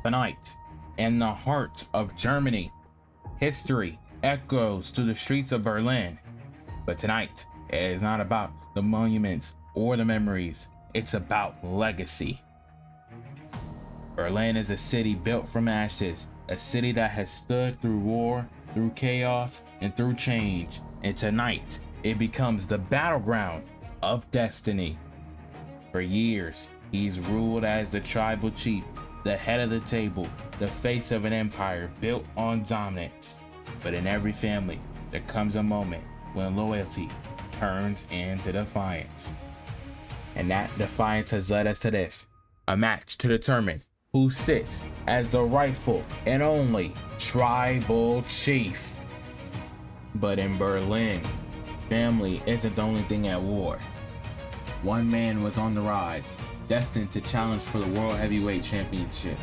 Tonight, in the heart of Germany, history echoes through the streets of Berlin. But tonight, it is not about the monuments or the memories, it's about legacy. Berlin is a city built from ashes, a city that has stood through war, through chaos, and through change. And tonight, it becomes the battleground of destiny. For years, he's ruled as the tribal chief, the head of the table, the face of an empire built on dominance. But in every family, there comes a moment when loyalty turns into defiance. And that defiance has led us to this, a match to determine who sits as the rightful and only tribal chief. But in Berlin, family isn't the only thing at war. One man was on the rise, destined to challenge for the World Heavyweight Championship,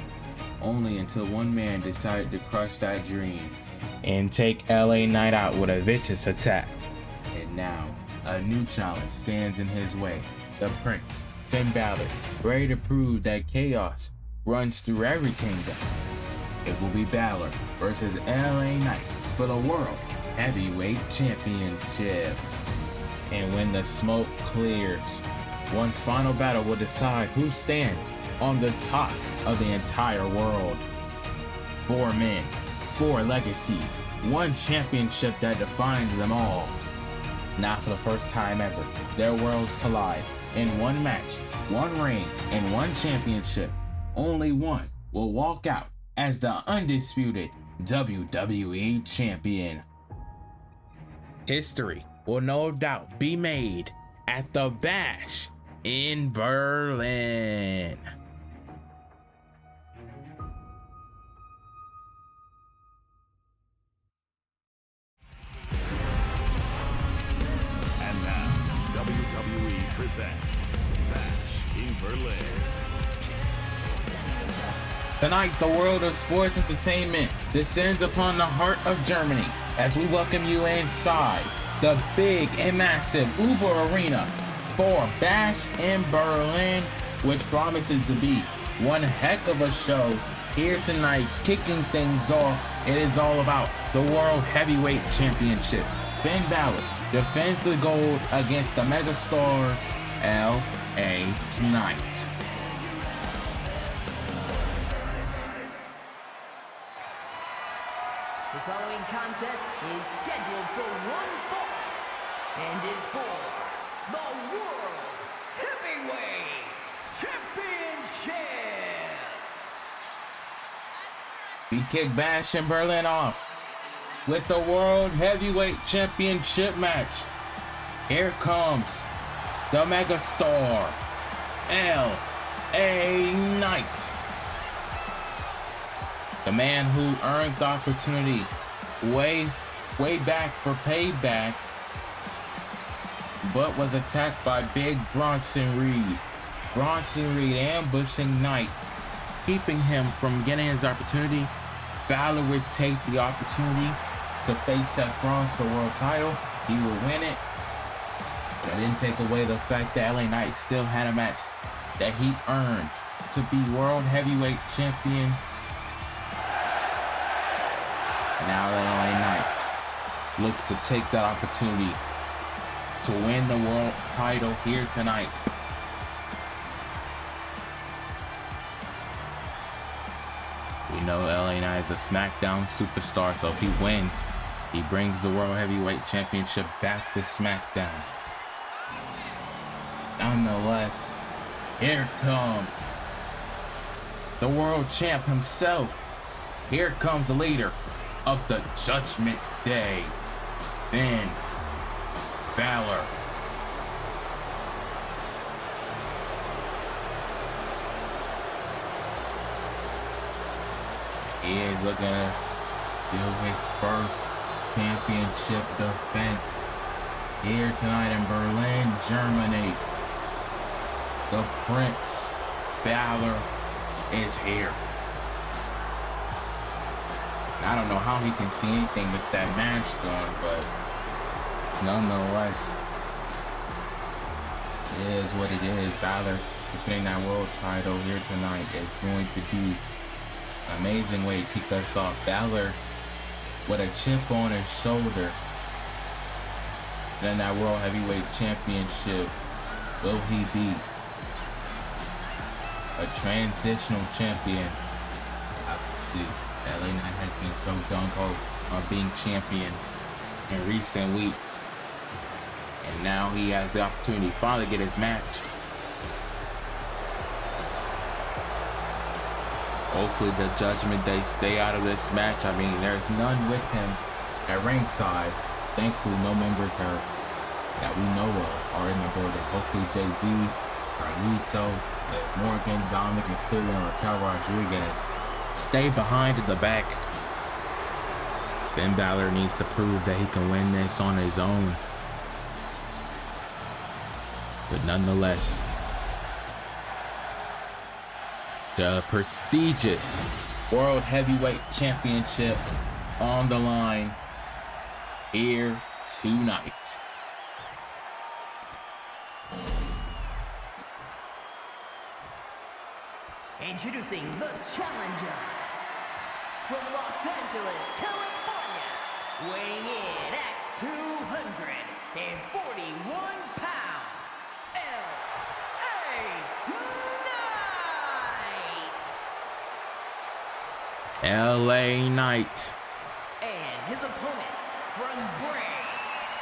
only until one man decided to crush that dream and take LA Knight out with a vicious attack. And now, a new challenge stands in his way. The Prince, Finn Balor, ready to prove that chaos runs through every kingdom. It will be Balor versus LA Knight for the World Heavyweight Championship. And when the smoke clears, one final battle will decide who stands on the top of the entire world. 4 men, 4 legacies, 1 championship that defines them all. Now for the first time ever, their worlds collide. In one match, 1 ring, and 1 championship, only one will walk out as the undisputed WWE champion. History will no doubt be made at the Bash in Berlin. And now, WWE presents Bash in Berlin. Tonight, the world of sports entertainment descends upon the heart of Germany as we welcome you inside the big and massive Uber Arena for Bash in Berlin, which promises to be one heck of a show. Here tonight, kicking things off, it is all about the World Heavyweight Championship. Finn Balor defends the gold against the megastar LA Knight. The following contest is scheduled for 1 fall and is for the World Heavyweight Championship. We kick Bash in Berlin off with the World Heavyweight Championship match. Here comes the megastar LA Knight. The man who earned the opportunity way back for payback, but was attacked by Big Bronson Reed. Bronson Reed ambushing Knight, keeping him from getting his opportunity. Balor would take the opportunity to face Seth Rollins for the world title. He would win it, but it didn't take away the fact that LA Knight still had a match that he earned to be World Heavyweight Champion. Now LA Knight looks to take that opportunity to win the world title here tonight. We know LA Knight is a SmackDown superstar, so if he wins, he brings the World Heavyweight Championship back to SmackDown. Nonetheless, here comes the world champ himself. Here comes the leader of the Judgment Day, Finn Balor. He is looking to do his first championship defense here tonight in Berlin, Germany. The Prince Balor is here. I don't know how he can see anything with that mask on, but nonetheless, it is what it is. Balor defending that world title here tonight is going to be Amazing way to kick us off. Balor with a chip on his shoulder. Then that World Heavyweight Championship. Will he be a transitional champion? Let's see. LA Knight has been so gung-ho on being champion in recent weeks. And now he has the opportunity to finally get his match. Hopefully the Judgment Day stay out of this match. I mean, there's none with him at ringside. Thankfully, no members that we know of are in the building. Hopefully JD, Carlito, Morgan, Dominic, and Mysterio, and Raquel Rodriguez stay behind at the back. Finn Balor needs to prove that he can win this on his own. But nonetheless, the prestigious World Heavyweight Championship on the line here tonight. Introducing the challenger from Los Angeles, California, weighing in at 241 pounds, LA Knight. And his opponent from Bray,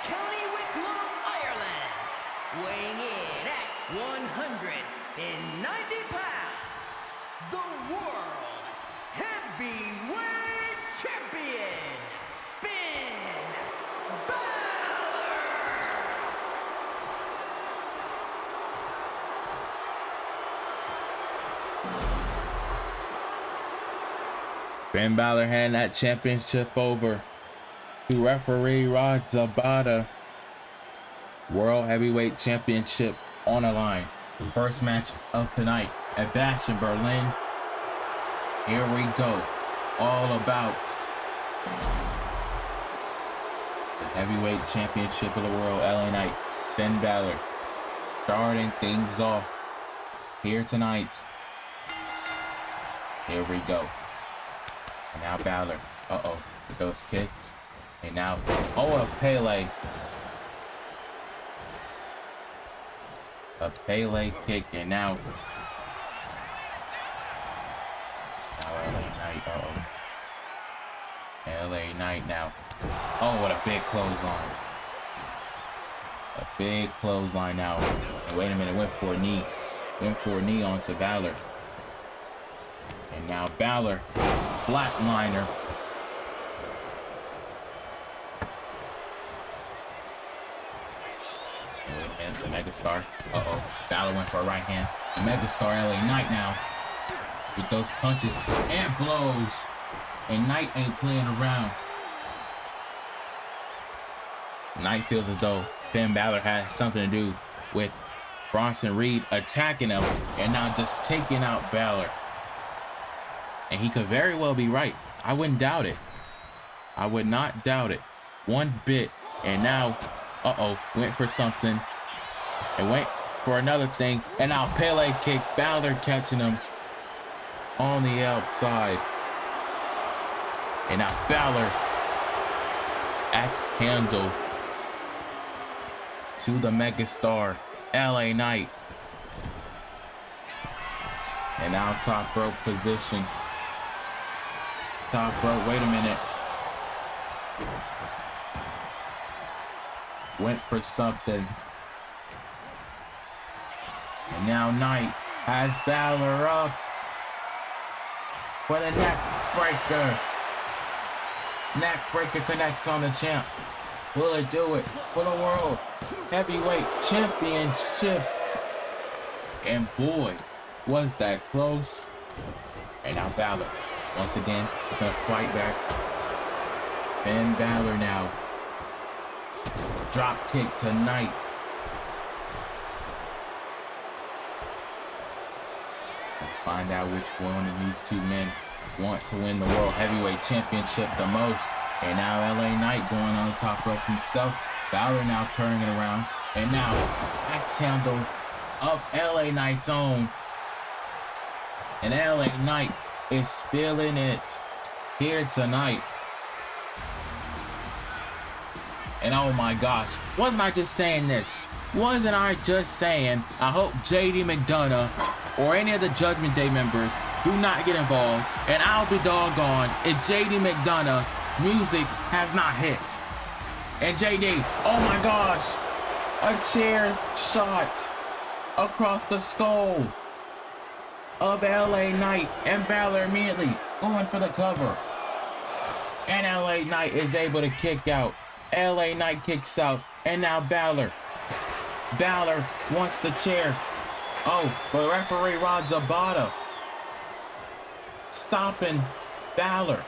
County Wicklow, Ireland, weighing in at 190 pounds, the World Heavyweight Champion, Finn Balor. Finn Balor handed that championship over to referee Rod Zabata. World Heavyweight Championship on the line. First match of tonight at Bash in Berlin. Here we go. All about the Heavyweight Championship of the World. LA Knight, Finn Balor, starting things off here tonight. Here we go. And now Balor. With those kicks. And now, a Pele. A Pele kick, and now LA Knight. LA Knight now. Oh, what a big clothesline. A big clothesline now. And wait a minute, went for a knee. Went for a knee onto Balor. And now Balor, flatliner. And the Megastar. Balor went for a right hand. Megastar LA Knight now. With those punches and blows. And Knight ain't playing around. Knight feels as though Finn Balor had something to do with Bronson Reed attacking him and now just taking out Balor. And he could very well be right. I wouldn't doubt it. I would not doubt it one bit. And now, went for something. And went for another thing. And now Pele kick. Balor catching him on the outside. And now Balor axe handle to the Megastar, LA Knight. And now top rope position. Top rope, wait a minute. Went for something. And now Knight has Balor up. For the neck breaker. Neck breaker connects on the champ. Will it do it for the World Heavyweight Championship? And boy, was that close. And now Balor, once again, gonna fight back. Finn Balor now. Drop kick to Knight. Let's find out which one of these two men want to win the World Heavyweight Championship the most. And now LA Knight going on the top rope himself. Balor now turning it around. And now axe handle of LA Knight's own. And LA Knight is feeling it here tonight. And oh my gosh, wasn't I just saying this? Wasn't I just saying, I hope JD McDonough or any of the Judgment Day members do not get involved, and I'll be doggone if JD McDonough's music has not hit. And JD, oh my gosh, a chair shot across the skull of LA Knight, and Balor immediately going for the cover. And LA Knight is able to kick out. LA Knight kicks out, and now Balor wants the chair. Oh, but referee Rod Zabata stopping Balor.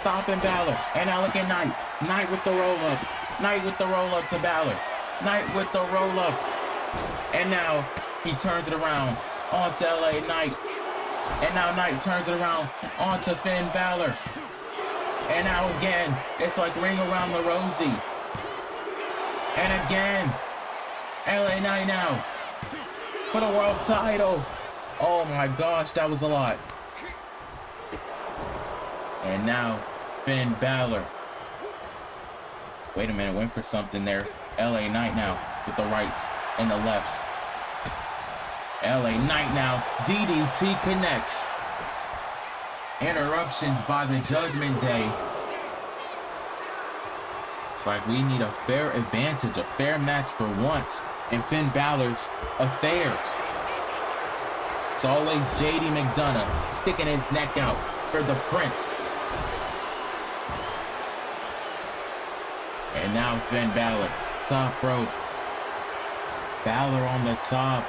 And now look at Knight. Knight with the roll-up. Knight with the roll-up to Balor. Knight with the roll-up. And now he turns it around onto LA Knight. And now Knight turns it around onto Finn Balor. And now again, it's like Ring Around the Rosie. And again, LA Knight now for the world title. Oh my gosh, that was a lot. And now Finn Balor. Wait a minute, went for something there. LA Knight now with the rights and the lefts. LA Knight now, DDT connects. Interruptions by the Judgment Day. It's like we need a fair advantage, a fair match for once in Finn Balor's affairs. It's always JD McDonough sticking his neck out for the Prince. And now Finn Balor, top rope. Balor on the top.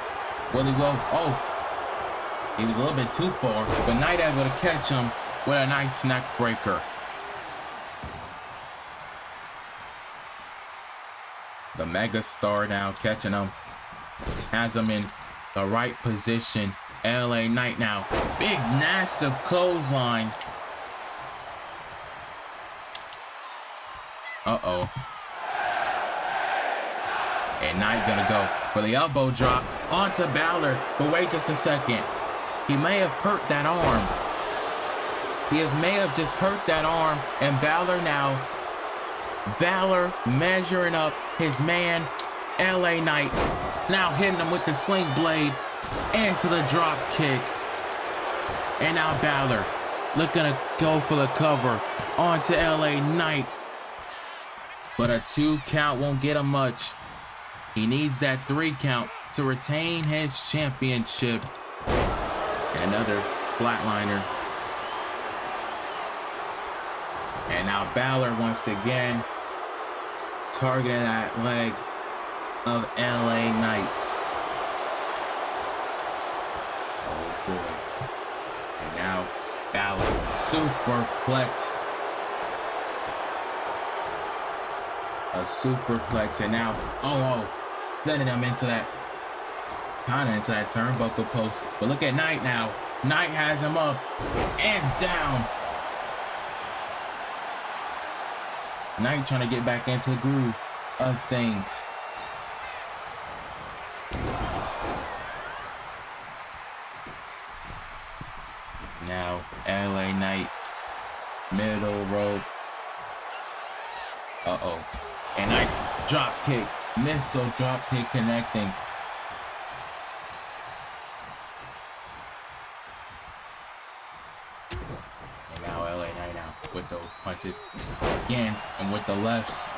Will he go? Oh, he was a little bit too far, but Knight able to catch him with a nice neck breaker. The Mega Star now catching him. Has him in the right position. LA Knight now. Big, massive clothesline. Uh-oh. And Knight gonna go for the elbow drop onto Balor. But wait just a second. He may have hurt that arm. He may have just hurt that arm. And Balor now. Balor measuring up his man, LA Knight. Now hitting him with the sling blade into the drop kick. And now Balor looking to go for the cover onto LA Knight. But a 2 count won't get him much. He needs that 3 count to retain his championship. And another flatliner. And now Balor once again targeting that leg of LA Knight. Oh boy. And now Balor superplex. A superplex, and now letting him into that turnbuckle post. But look at Knight now. Knight has him up and down. Knight trying to get back into the groove of things. Now LA Knight, middle rope. Uh-oh. A nice drop kick, missile drop kick connecting. And now LA Knight out with those punches again, and with the lefts.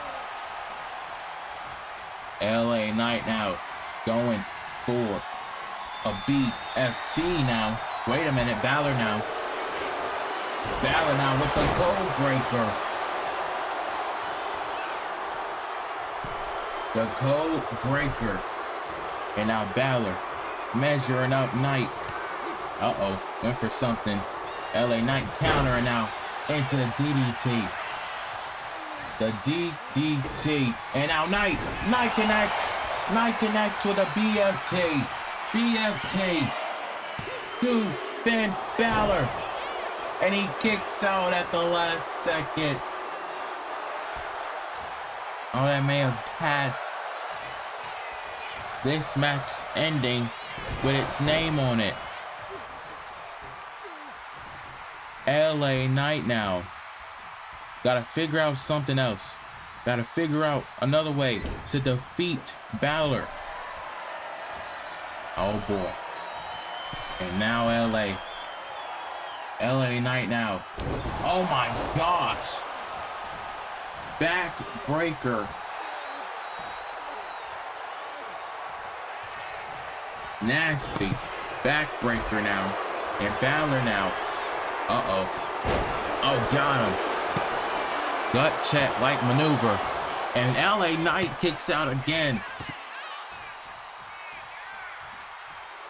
LA Knight now going for a BFT now. Wait a minute, Balor now. Balor now with the code breaker. The code breaker. And now Balor measuring up Knight. Uh-oh, went for something. LA Knight countering now into the DDT. The DDT. And now Knight connects. Knight connects with a BFT. BFT to Finn Balor. And he kicks out at the last second. Oh, that may have had this match ending with its name on it. LA Knight now. Gotta figure out something else. Gotta figure out another way to defeat Balor. Oh boy. And now LA Knight now. Oh my gosh. Backbreaker. Nasty. Backbreaker now. And Balor now. Uh-oh. Oh, got him. Gut check like maneuver. And LA Knight kicks out again.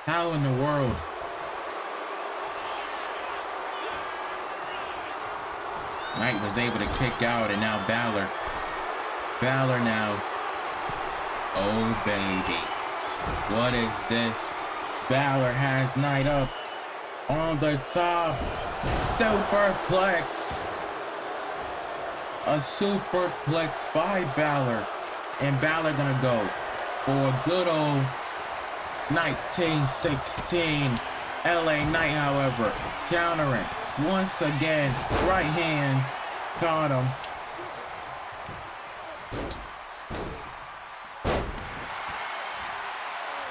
How in the world? Knight was able to kick out, and now Balor. Balor now. Oh, baby. What is this? Balor has Knight up on the top. Superplex. A superplex by Balor. And Balor gonna go for a good old 1916. LA Knight, however, countering once again. Right hand caught him.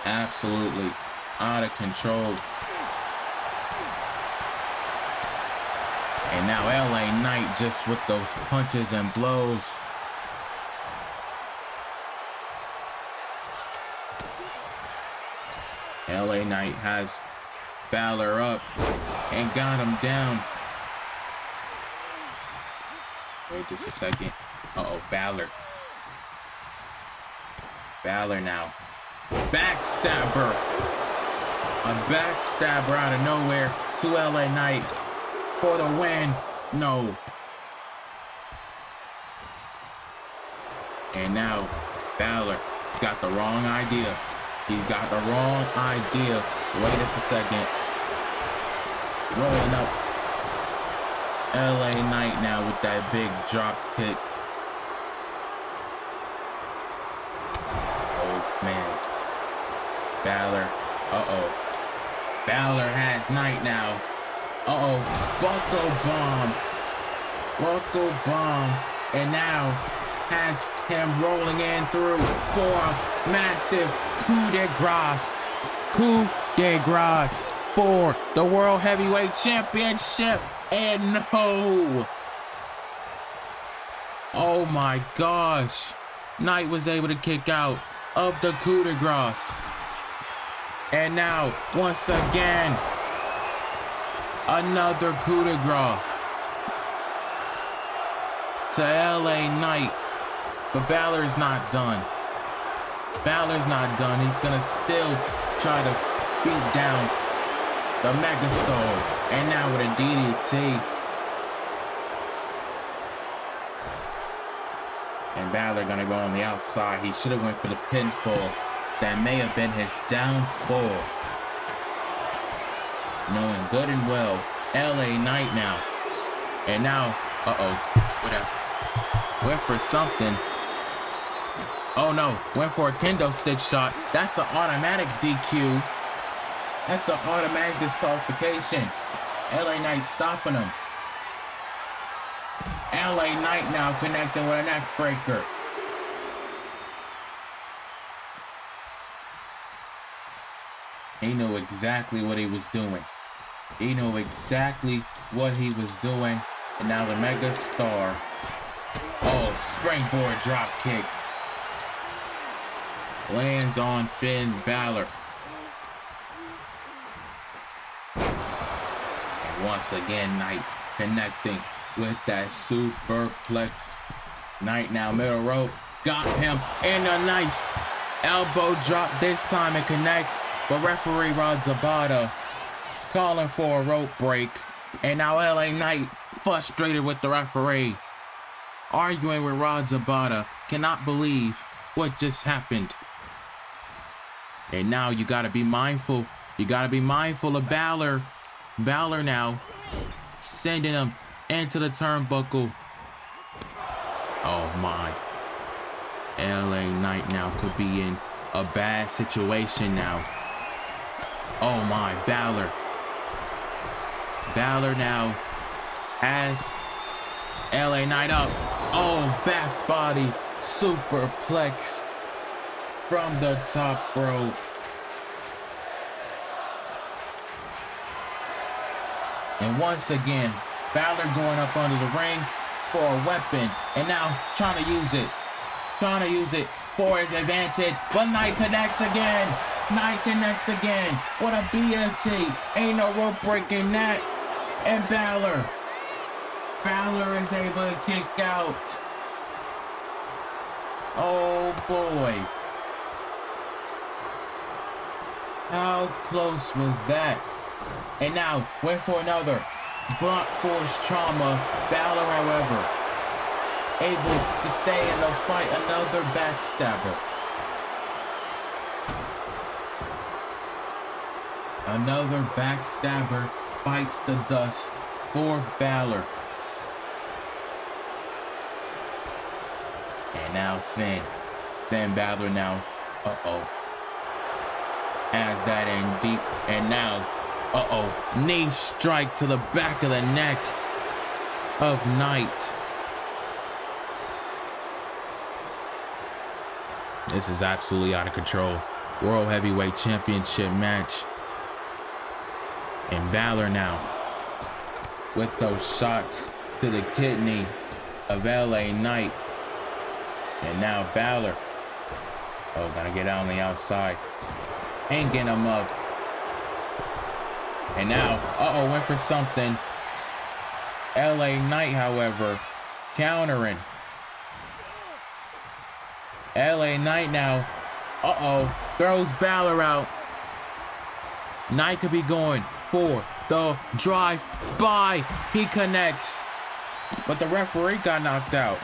Absolutely out of control. And now LA Knight just with those punches and blows. LA Knight has Balor up and got him down. Wait just a second. Uh-oh, Balor. Balor now. Backstabber. A backstabber out of nowhere to LA Knight for the win. No. And now Balor has got the wrong idea. He's got the wrong idea. Wait just a second. Rolling up. LA Knight now with that big drop kick. Oh, man. Balor. Uh-oh. Balor has Knight now. Uh-oh. Buckle bomb. Buckle bomb. And now has him rolling in through for a massive coup de grace. Coup de grace for the World Heavyweight Championship. And no. Oh my gosh. Knight was able to kick out of the coup de grace. And now, once again, another coup de grace to LA Knight. But Balor's not done. Balor's not done. He's gonna still try to beat down the megastar. And now with a DDT. And Balor gonna go on the outside. He should have went for the pinfall. That may have been his downfall. Knowing good and well, LA Knight now. And now, went for something. Oh no, went for a kendo stick shot. That's an automatic DQ. That's an automatic disqualification. LA Knight stopping him. LA Knight now connecting with a neck breaker. He knew exactly what he was doing. He knew exactly what he was doing. And now the mega star. Oh, springboard drop kick. Lands on Finn Balor. And once again, Knight connecting with that superplex. Knight now middle rope. Got him. And a nice elbow drop. This time it connects. But referee Rod Zabata calling for a rope break. And now LA Knight frustrated with the referee. Arguing with Rod Zabata. Cannot believe what just happened. And now you gotta be mindful. You gotta be mindful of Balor. Balor now sending him into the turnbuckle. Oh my. LA Knight now could be in a bad situation now. Oh my, Balor. Balor now as LA Knight up. Oh, back body superplex from the top rope. And once again, Balor going up under the ring for a weapon, and now trying to use it for his advantage, but Knight connects again. What a BMT. Ain't no rope breaking that. And Balor is able to kick out. Oh boy. How close was that? And now went for another blunt force trauma. Balor, however, able to stay in the fight. Another backstabber. Another backstabber bites the dust for Balor. And now Finn Balor now. Has that in deep. And now, knee strike to the back of the neck of Knight. This is absolutely out of control. World Heavyweight Championship match. And Balor now with those shots to the kidney of LA Knight. And now Balor. Gotta get out on the outside. Ain't getting him up. And now, went for something. LA Knight, however, countering. LA Knight now, throws Balor out. Knight could be going for the drive by. He connects, but the referee got knocked out.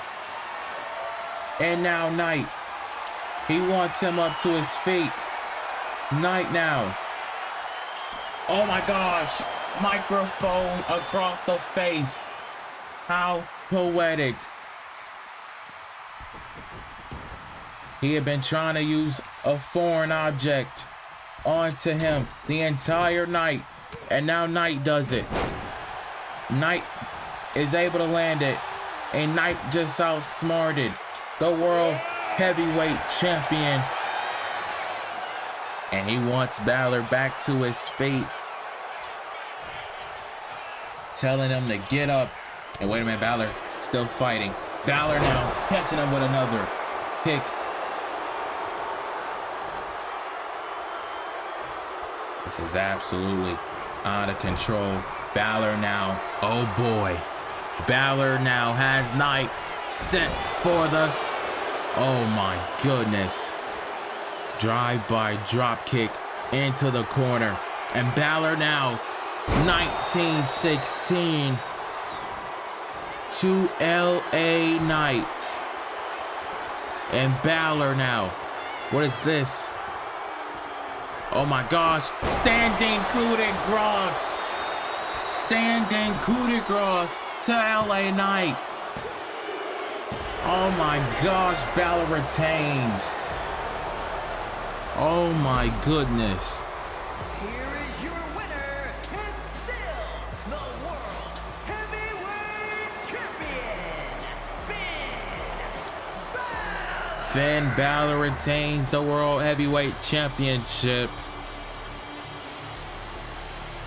And now Knight, he wants him up to his feet. Knight now. Oh my gosh, microphone across the face. How poetic. He had been trying to use a foreign object onto him the entire night, and now Knight does it. Knight is able to land it, and Knight just outsmarted the World Heavyweight Champion. And he wants Balor back to his feet, telling him to get up. And wait a minute, Balor still fighting. Balor now catching him with another kick. This is absolutely out of control. Balor now, oh boy. Balor now has Knight set for the, oh my goodness. Drive-by drop kick into the corner. And Balor now, 1916 to LA Knight. And Balor now, what is this? Oh my gosh, standing coup de grace. Standing coup de grace to LA Knight. Oh my gosh, Balor retains. Oh my goodness. Here is your winner, and still the World Heavyweight Champion, Finn Balor. Finn Balor retains the World Heavyweight Championship.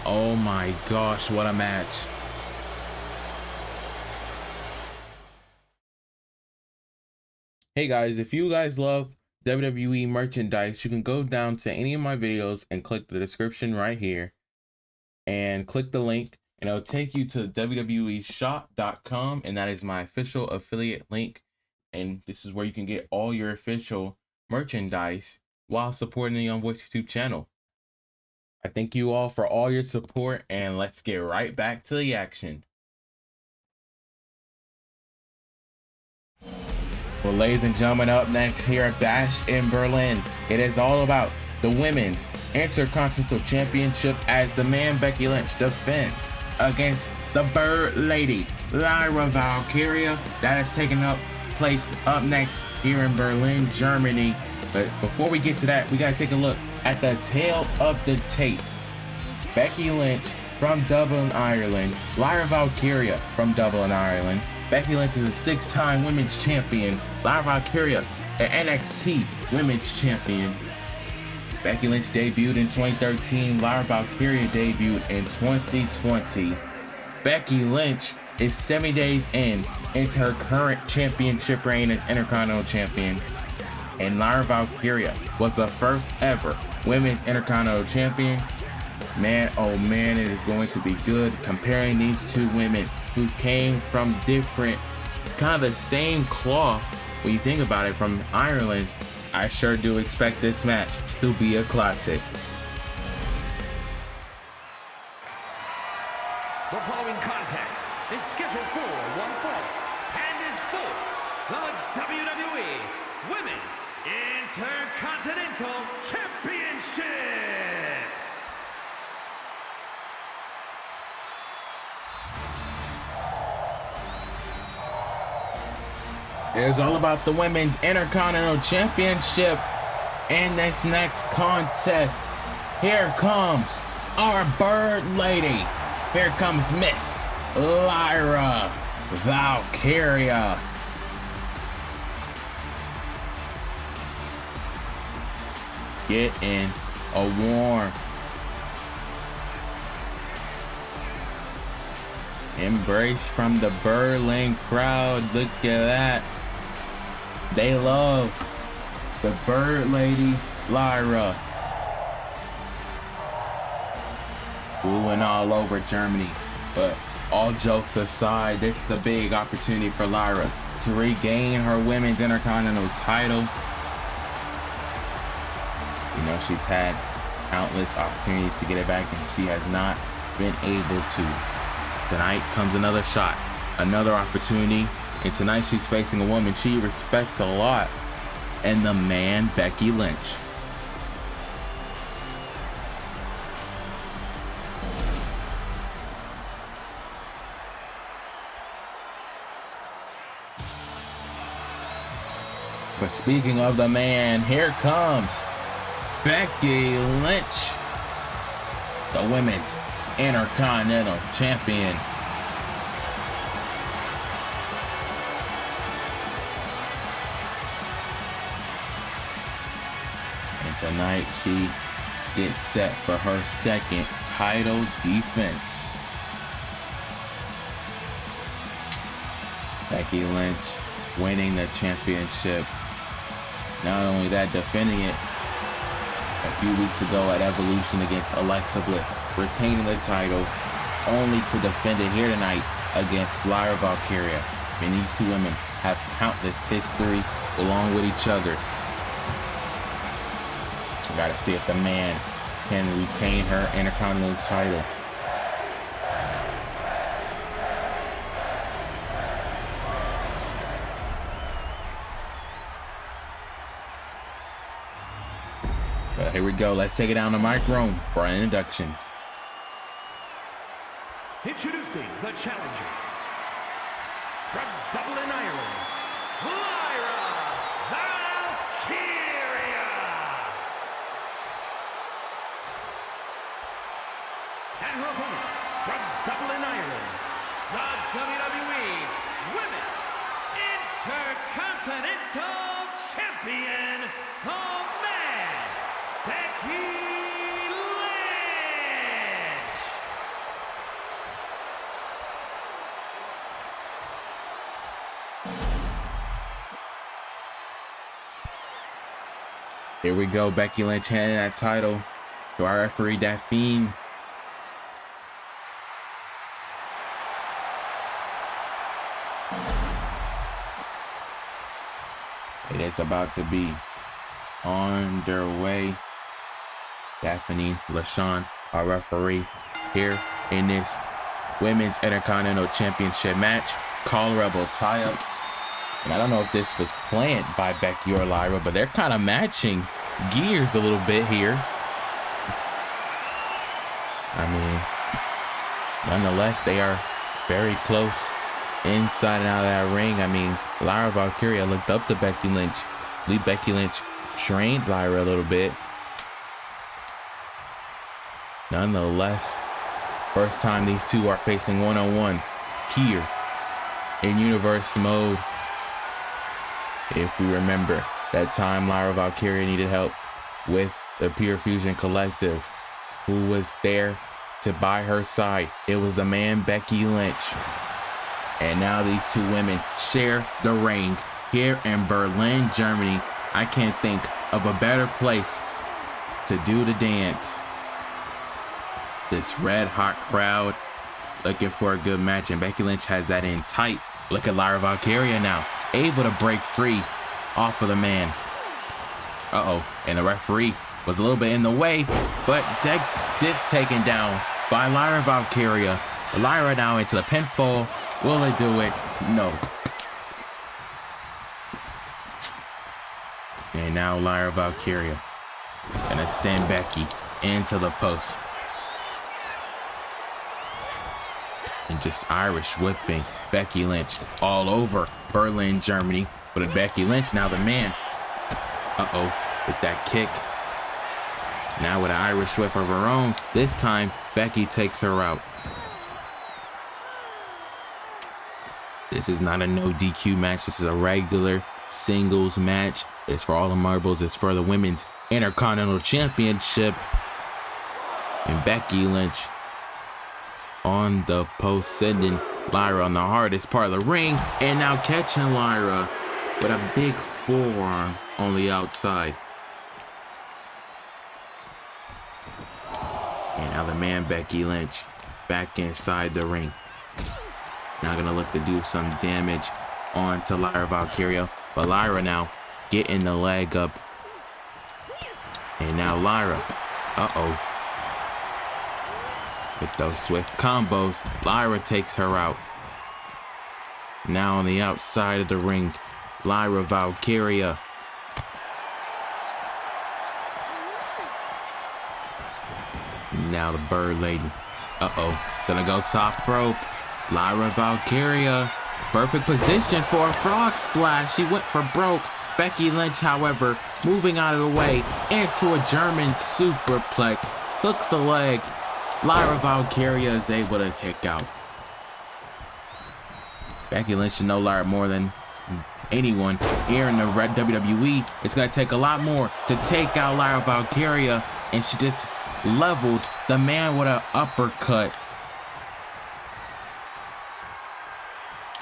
Oh my gosh, what a match. Hey guys, if you guys love WWE merchandise, you can go down to any of my videos and click the description right here and click the link, and it'll take you to www.shop.com, and that is my official affiliate link. And this is where you can get all your official merchandise while supporting the Young Voice YouTube channel. I thank you all for all your support, and let's get right back to the action. Well, ladies and gentlemen, up next here at Bash in Berlin, it is all about the Women's Intercontinental Championship as the man Becky Lynch defends against the Bird Lady, Lyra Valkryia. That is taking up place up next here in Berlin, Germany. But before we get to that, we got to take a look at the tail of the tape. Becky Lynch from Dublin, Ireland. Lyra Valkryia from Dublin, Ireland. Becky Lynch is a 6-time women's champion. Lyra Valkryia, an NXT women's champion. Becky Lynch debuted in 2013. Lyra Valkryia debuted in 2020. Becky Lynch is 70 days into her current championship reign as Intercontinental Champion. And Lyra Valkryia was the first ever women's Intercontinental Champion. Man, oh man, it is going to be good comparing these two women who came from different, kind of the same cloth. When you think about it, from Ireland, I sure do expect this match to be a classic. The following contest is scheduled for one fall and is for the WWE Women's Intercontinental Championship. It's all about the Women's Intercontinental Championship. In this next contest, here comes our Bird Lady. Here comes Miss Lyra Valkryia. Getting a warm embrace from the Berlin crowd. Look at that. They love the Bird Lady Lyra. Booing all over Germany. But all jokes aside, this is a big opportunity for Lyra to regain her women's Intercontinental title. You know, she's had countless opportunities to get it back, and she has not been able to. Tonight comes another shot, another opportunity, and tonight she's facing a woman she respects a lot, and the man, Becky Lynch. But speaking of the man, here comes Becky Lynch, the Women's Intercontinental Champion. And tonight she gets set for her second title defense. Becky Lynch winning the championship. Not only that, defending it a few weeks ago at Evolution against Alexa Bliss, retaining the title, only to defend it here tonight against Lyra Valkryia. I mean, these two women have countless history along with each other. We gotta see if the man can retain her Intercontinental title. But here we go. Let's take it down to Mike Rome for our introductions. Introducing the challenger from Dublin, Ireland, Lyra Valkryia. And her opponent from Dublin, Ireland, the WWE Women's Intercontinental Champion, the man, Becky Lynch. Here we go. Becky Lynch handing that title to our referee, Daphne. It is about to be underway. Daphne LaShawn, our referee, here in this Women's Intercontinental Championship match. Colorable tie-up. And I don't know if this was planned by Becky or Lyra, but they're kind of matching gears a little bit here. I mean, nonetheless, they are very close inside and out of that ring. I mean, Lyra Valkryia looked up to Becky Lynch. I believe Becky Lynch trained Lyra a little bit. Nonetheless, First time these two are facing one-on-one here in Universe mode. If we remember that time Lyra Valkyria needed help with the Pure Fusion Collective, who was there to by her side? It was the man Becky Lynch. And now these two women share the ring here in Berlin, Germany. I can't think of a better place to do the dance. This red hot crowd looking for a good match, and Becky Lynch has that in tight. Look at Lyra Valkyria now, able to break free off of the man. And the referee was a little bit in the way, but it's taken down by Lyra Valkyria. Lyra now into the pinfall. Will it do it? No. And now Lyra Valkyria gonna send Becky into the post. And just Irish whipping Becky Lynch all over Berlin, Germany. But Becky Lynch now the man. With that kick. Now with an Irish whip of her own. This time, Becky takes her out. This is not a no DQ match. This is a regular singles match. It's for all the marbles. It's for the Women's Intercontinental Championship. And Becky Lynch on the post, sending Lyra on the hardest part of the ring. And now catching Lyra with a big forearm on the outside. And now the man Becky Lynch back inside the ring. Now gonna look to do some damage onto Lyra Valkyria. But Lyra now getting the leg up. And now Lyra. With those swift combos, Lyra takes her out. Now on the outside of the ring, Lyra Valkyria. Now the Bird Lady. Gonna go top rope. Lyra Valkyria. Perfect position for a frog splash. She went for broke. Becky Lynch, however, moving out of the way into a German superplex. Hooks the leg. Lyra Valkyria is able to kick out. Becky Lynch should know Lyra more than anyone here in the WWE. It's going to take a lot more to take out Lyra Valkyria, and she just leveled the man with an uppercut.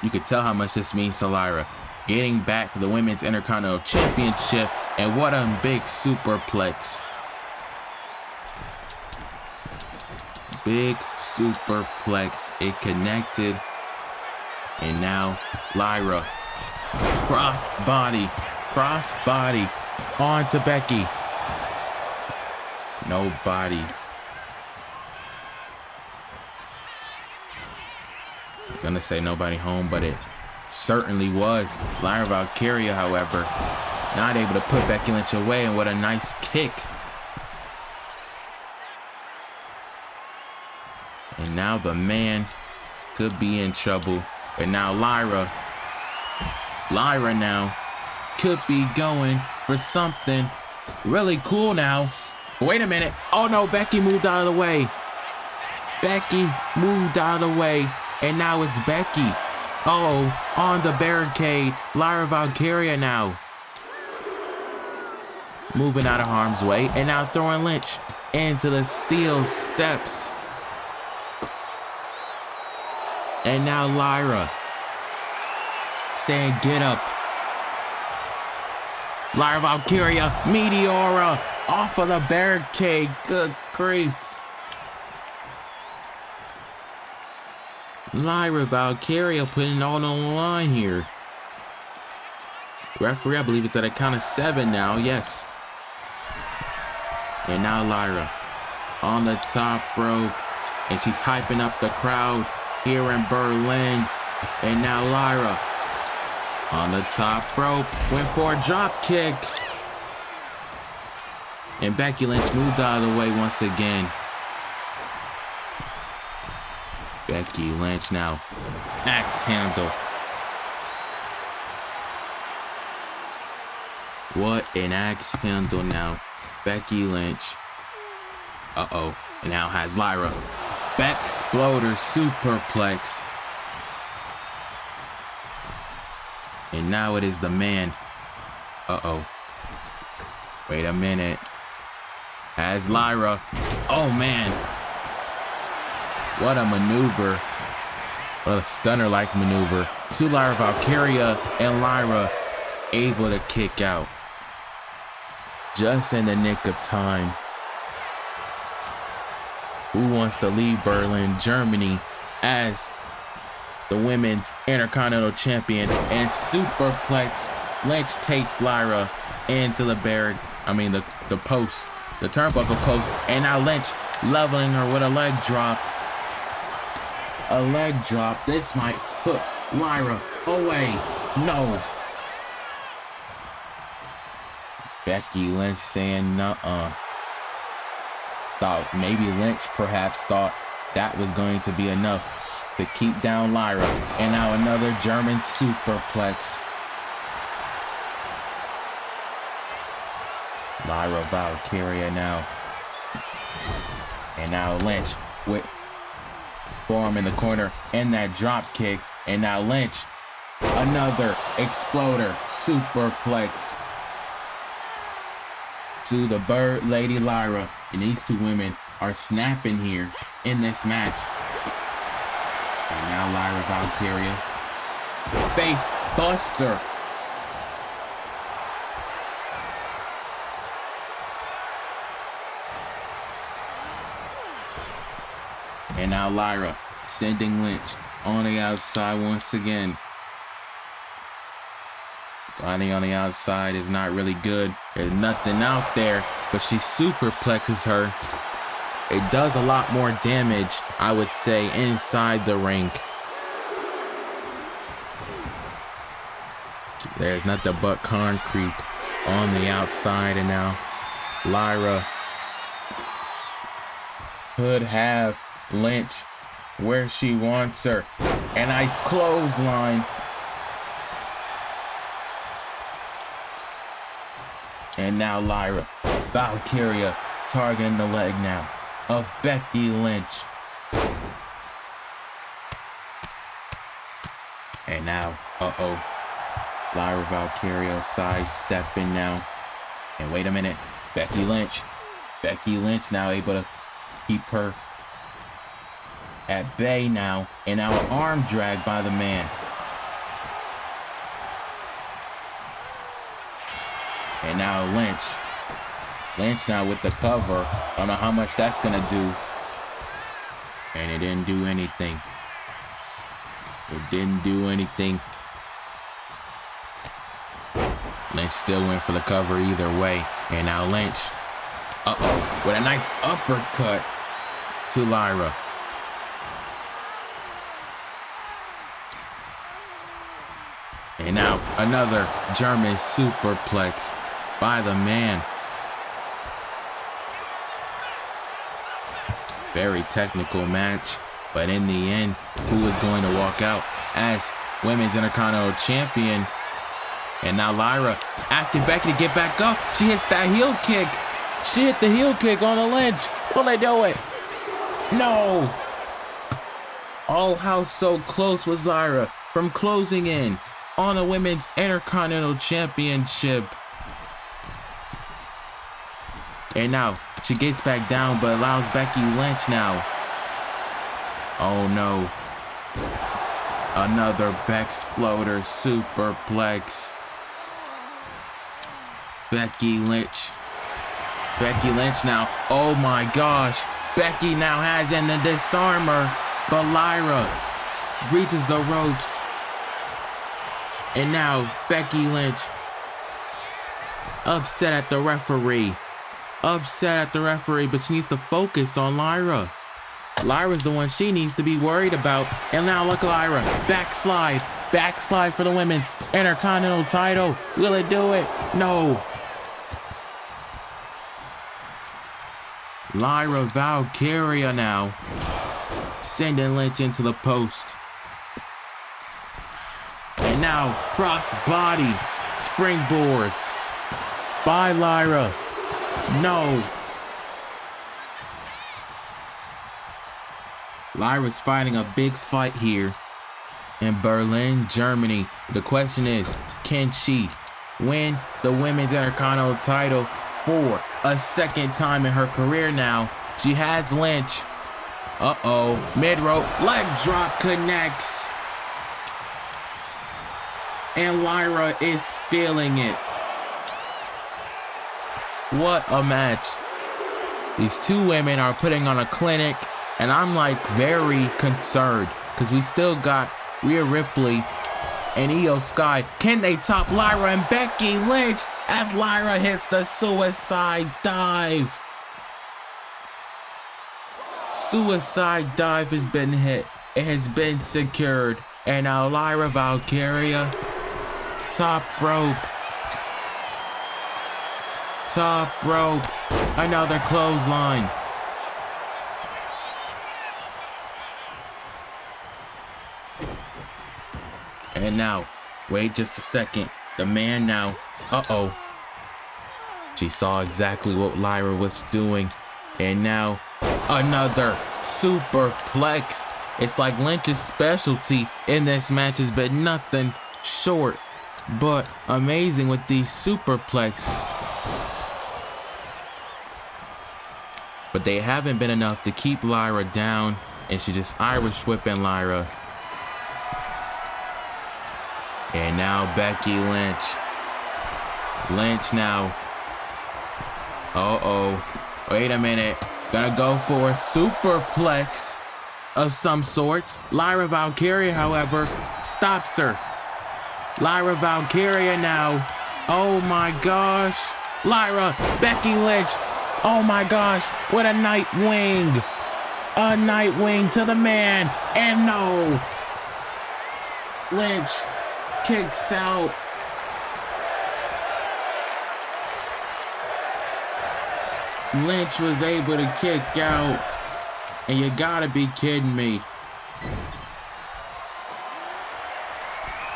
You could tell how much this means to Lyra. Getting back the Women's Intercontinental Championship, and what a big superplex. Big superplex. It connected. And now Lyra. Cross body on to Becky. Nobody. I was gonna say nobody home, but it certainly was. Lyra Valkyria, however, not able to put Becky Lynch away, and what a nice kick. And now the man could be in trouble. But now Lyra now could be going for something really cool now. Wait a minute. Oh no, Becky moved out of the way. Becky moved out of the way. And now it's Becky. On the barricade. Lyra Valkyria now moving out of harm's way. And now throwing Lynch into the steel steps. And now Lyra saying, get up. Lyra Valkyria, Meteora, off of the barricade. Good grief. Lyra Valkyria putting it all on the line here. Referee, I believe it's at a count of 7 now. Yes. And now Lyra on the top rope. And she's hyping up the crowd here in Berlin. And now Lyra on the top rope, went for a drop kick. And Becky Lynch moved out of the way once again. Becky Lynch now, axe handle. What an axe handle now. Becky Lynch. And now has Lyra Exploder superplex. And now it is the man. Uh-oh. Wait a minute. As Lyra. Oh, man. What a maneuver. What a stunner-like maneuver. To Lyra, Valkryia, and Lyra able to kick out. Just in the nick of time. Who wants to leave Berlin, Germany, as the women's Intercontinental champion, and superplex. Lynch takes Lyra into the the post, the turnbuckle post, and now Lynch leveling her with a leg drop. A leg drop. This might put Lyra away. No. Becky Lynch saying nuh-uh. Thought maybe Lynch perhaps thought that was going to be enough to keep down Lyra. And now another German superplex. Lyra, Valkryia now. And now Lynch with forearm in the corner and that drop kick. And now Lynch, another exploder superplex to the Bird Lady Lyra. And these two women are snapping here in this match. And now Lyra, Valkryia. Face buster. And now Lyra sending Lynch on the outside once again. Finding on the outside is not really good. There's nothing out there, but she superplexes her. It does a lot more damage, I would say, inside the ring. There's nothing but concrete on the outside, and now Lyra could have Lynch where she wants her. A nice clothesline. And now Lyra, Valkryia targeting the leg now of Becky Lynch. And now, Lyra, Valkryia sidestepping now. And wait a minute, Becky Lynch now able to keep her at bay now. And now an arm drag by the man. And now Lynch now with the cover. I don't know how much that's gonna do. And it didn't do anything. It didn't do anything. Lynch still went for the cover either way. And now Lynch, with a nice uppercut to Lyra. And now another German superplex by the man. Very technical match, but in the end, who is going to walk out as Women's Intercontinental Champion? And now Lyra asking Becky to get back up. She hits that heel kick. She hit the heel kick on the Lynch. Will they do it? No. Oh, how so close was Lyra from closing in on the Women's Intercontinental Championship. And now she gets back down, but allows Becky Lynch now. Oh no. Another Bexploder superplex. Becky Lynch now. Oh my gosh. Becky now has in the disarmer, but Lyra reaches the ropes. And now Becky Lynch upset at the referee. But she needs to focus on Lyra. Lyra's the one she needs to be worried about. And now look, Lyra, backslide for the Women's Intercontinental title. Will it do it? No. Lyra, Valkryia now sending Lynch into the post. And now cross body springboard by Lyra. No. Lyra's fighting a big fight here in Berlin, Germany. The question is, can she win the Women's Intercontinental title for a second time in her career now? She has Lynch. Uh-oh, mid-rope, leg drop connects. And Lyra is feeling it. What a match. These two women are putting on a clinic, and I'm like very concerned because we still got Rhea Ripley and Io Sky. Can they top Lyra and Becky Lynch as Lyra hits the suicide dive? Suicide dive has been hit. It has been secured. And now Lyra Valkryia, top rope. Top rope. Another clothesline. And now, wait just a second. The man now. Uh-oh. She saw exactly what Lyra was doing. And now, another superplex. It's like Lynch's specialty in this match has been nothing short but amazing with these superplex. But they haven't been enough to keep Lyra down, and she just Irish whipping Lyra. And now Becky Lynch. Lynch now. Uh-oh. Wait a minute. Gonna go for a superplex of some sorts. Lyra Valkryia, however, stops her. Lyra Valkryia now. Oh my gosh. Lyra, Becky Lynch. Oh my gosh. What a Nightwing. A Nightwing to the man. And no. Lynch kicks out. Lynch was able to kick out. And you gotta be kidding me.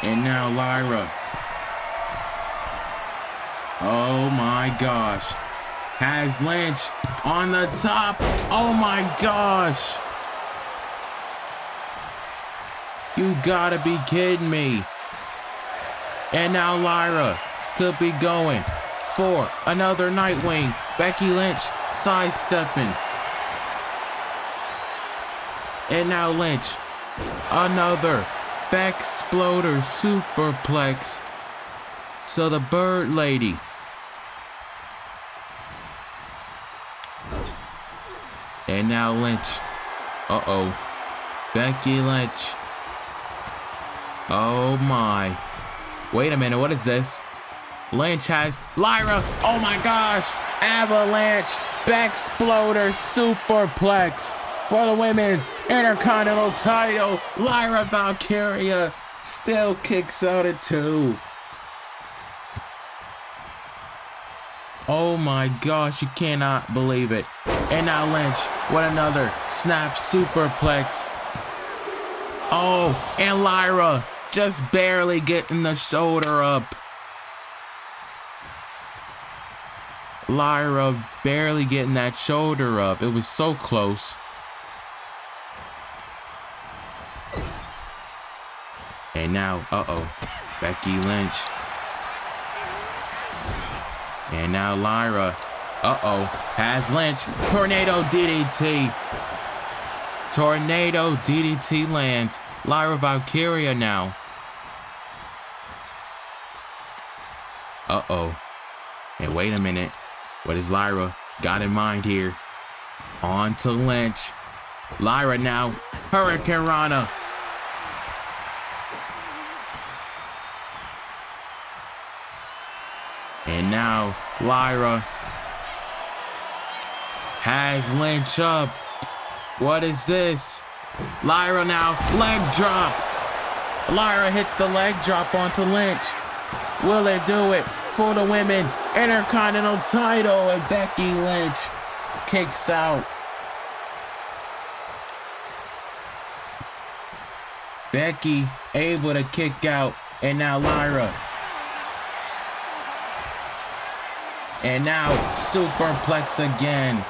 And now Lyra. Oh my gosh. Has Lynch on the top. Oh my gosh. You gotta be kidding me. And now Lyra could be going for another Nightwing. Becky Lynch sidestepping. And now Lynch. Another backsploder superplex to the Bird Lady. And now Lynch. Uh-oh. Becky Lynch. Oh my. Wait a minute, what is this? Lynch has Lyra. Oh my gosh. Avalanche. Backsploder superplex for the Women's Intercontinental title. Lyra Valkryia still kicks out at 2. Oh my gosh, you cannot believe it. And now Lynch, what another snap superplex. Oh, and Lyra just barely getting the shoulder up. Lyra barely getting that shoulder up. It was so close. And now, uh-oh, Becky Lynch. And now Lyra, uh-oh, has Lynch. Tornado DDT. Tornado DDT lands. Lyra Valkryia now. Uh-oh. And wait a minute. What is Lyra got in mind here? On to Lynch. Lyra now. Hurricane Rana. And now Lyra has Lynch up. What is this? Lyra now, leg drop. Lyra hits the leg drop onto Lynch. Will it do it for the Women's Intercontinental title? And Becky Lynch kicks out. Becky able to kick out. And now Lyra. And now superplex again.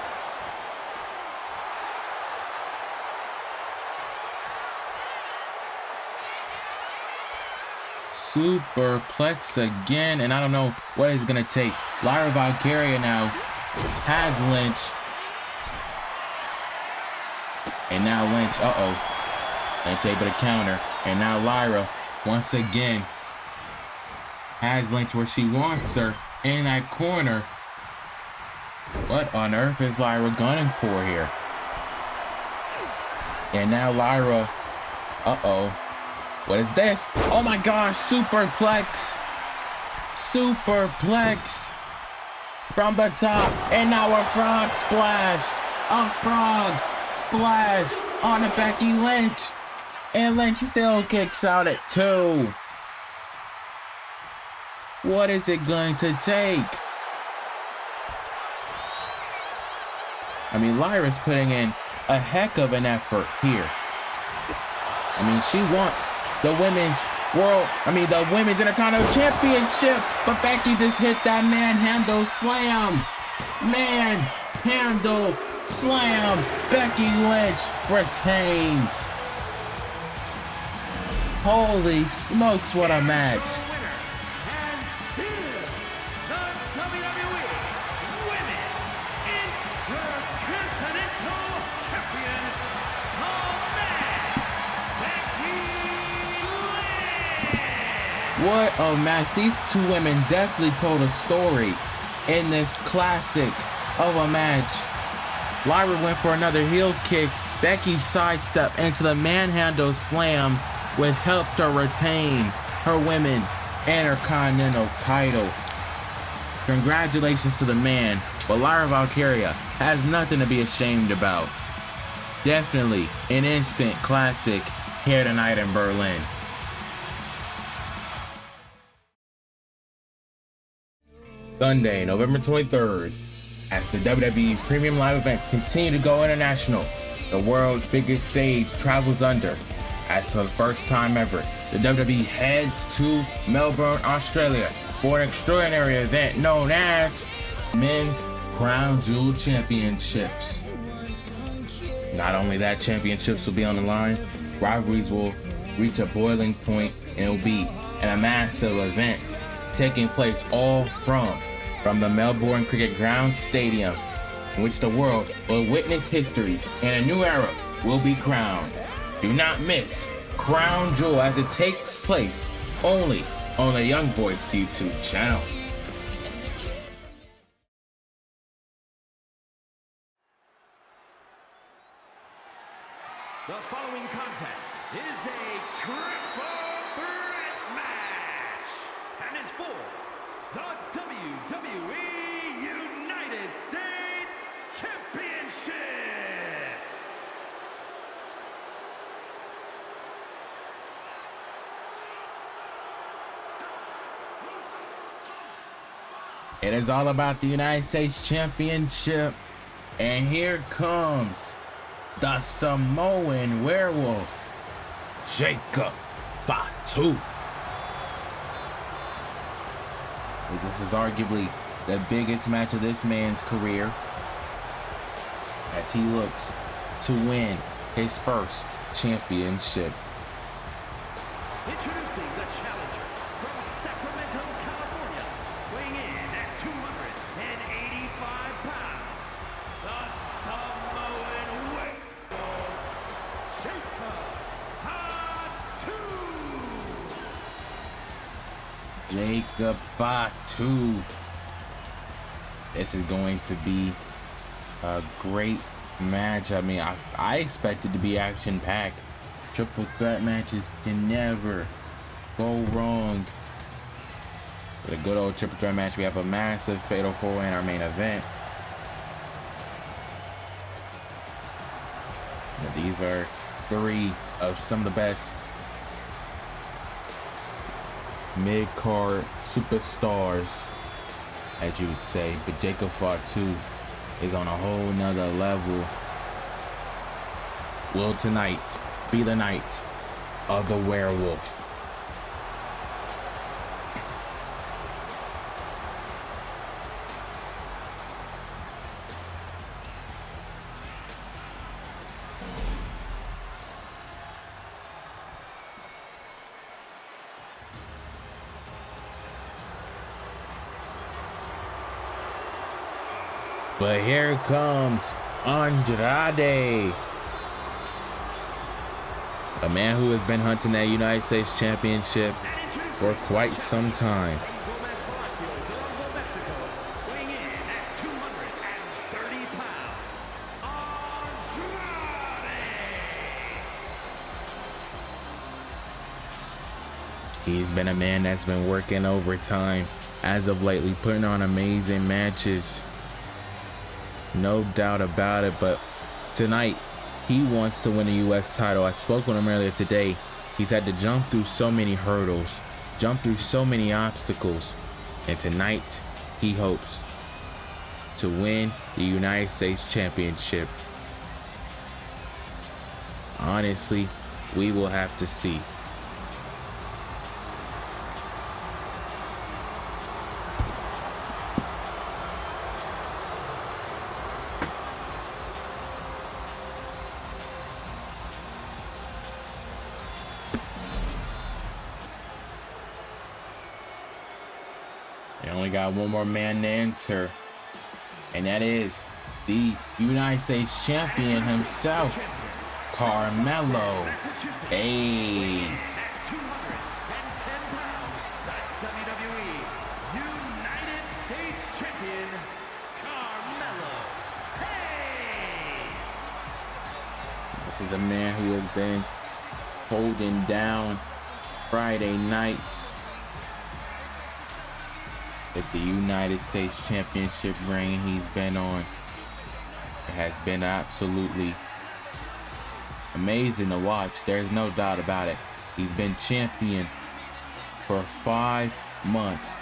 Superplex again, and I don't know what it's gonna take. Lyra Valkryia now has Lynch. And now Lynch, Lynch able to counter. And now Lyra, once again, has Lynch where she wants her in that corner. What on earth is Lyra gunning for here? And now Lyra, what is this? Oh my gosh, superplex. Superplex from the top. And now a frog splash. A frog splash on a Becky Lynch. And Lynch still kicks out at 2. What is it going to take? I mean, Lyra's putting in a heck of an effort here. I mean, she wants the women's Intercontinental Championship, but Becky just hit that manhandle slam. Manhandle slam. Becky Lynch retains. Holy smokes, what a match. What a match. These two women definitely told a story in this classic of a match. Lyra went for another heel kick. Becky sidestepped into the manhandle slam, which helped her retain her women's Intercontinental title. Congratulations to the man, but Lyra Valkryia has nothing to be ashamed about. Definitely an instant classic here tonight in Berlin. Sunday, November 23rd, as the WWE Premium Live event continue to go international, the world's biggest stage travels under. As for the first time ever, the WWE heads to Melbourne, Australia for an extraordinary event known as Men's Crown Jewel Championships. Not only that, championships will be on the line, rivalries will reach a boiling point, and it will be a massive event taking place all from the Melbourne Cricket Ground Stadium, in which the world will witness history and a new era will be crowned. Do not miss Crown Jewel as it takes place only on the Young Voice YouTube channel. The following contest is a triple threat match and is for the WWE United States Championship. It is all about the United States Championship, and here comes the Samoan werewolf, Jacob Fatu. This is arguably the biggest match of this man's career, as he looks to win his first championship. Introducing the challenger from Sacramento, California, weighing in at 285 pounds, the Samoan werewolf, Jacob Fatu. Jacob Fatu. This is going to be a great match. I mean, I expect it to be action-packed. Triple threat matches can never go wrong. With a good old triple threat match, we have a massive fatal four-way in our main event. Now, these are 3 of some of the best mid-card superstars, as you would say, but Jacob Fatu is on a whole nother level. Will tonight be the night of the werewolf? But here comes Andrade, a man who has been hunting that United States Championship for quite some time. He's been a man that's been working overtime as of lately, putting on amazing matches. No doubt about it, but tonight he wants to win the US title. I spoke with him earlier today. He's had to jump through so many hurdles, jump through so many obstacles, and tonight he hopes to win the United States Championship. Honestly, we will have to see. They only got one more man to enter, and that is the United States Champion himself, Carmelo Hayes. WWE United States Champion, Carmelo Hayes. This is a man who has been holding down Friday nights with the United States Championship reign he's been on. It has been absolutely amazing to watch. There's no doubt about it. He's been champion for 5 months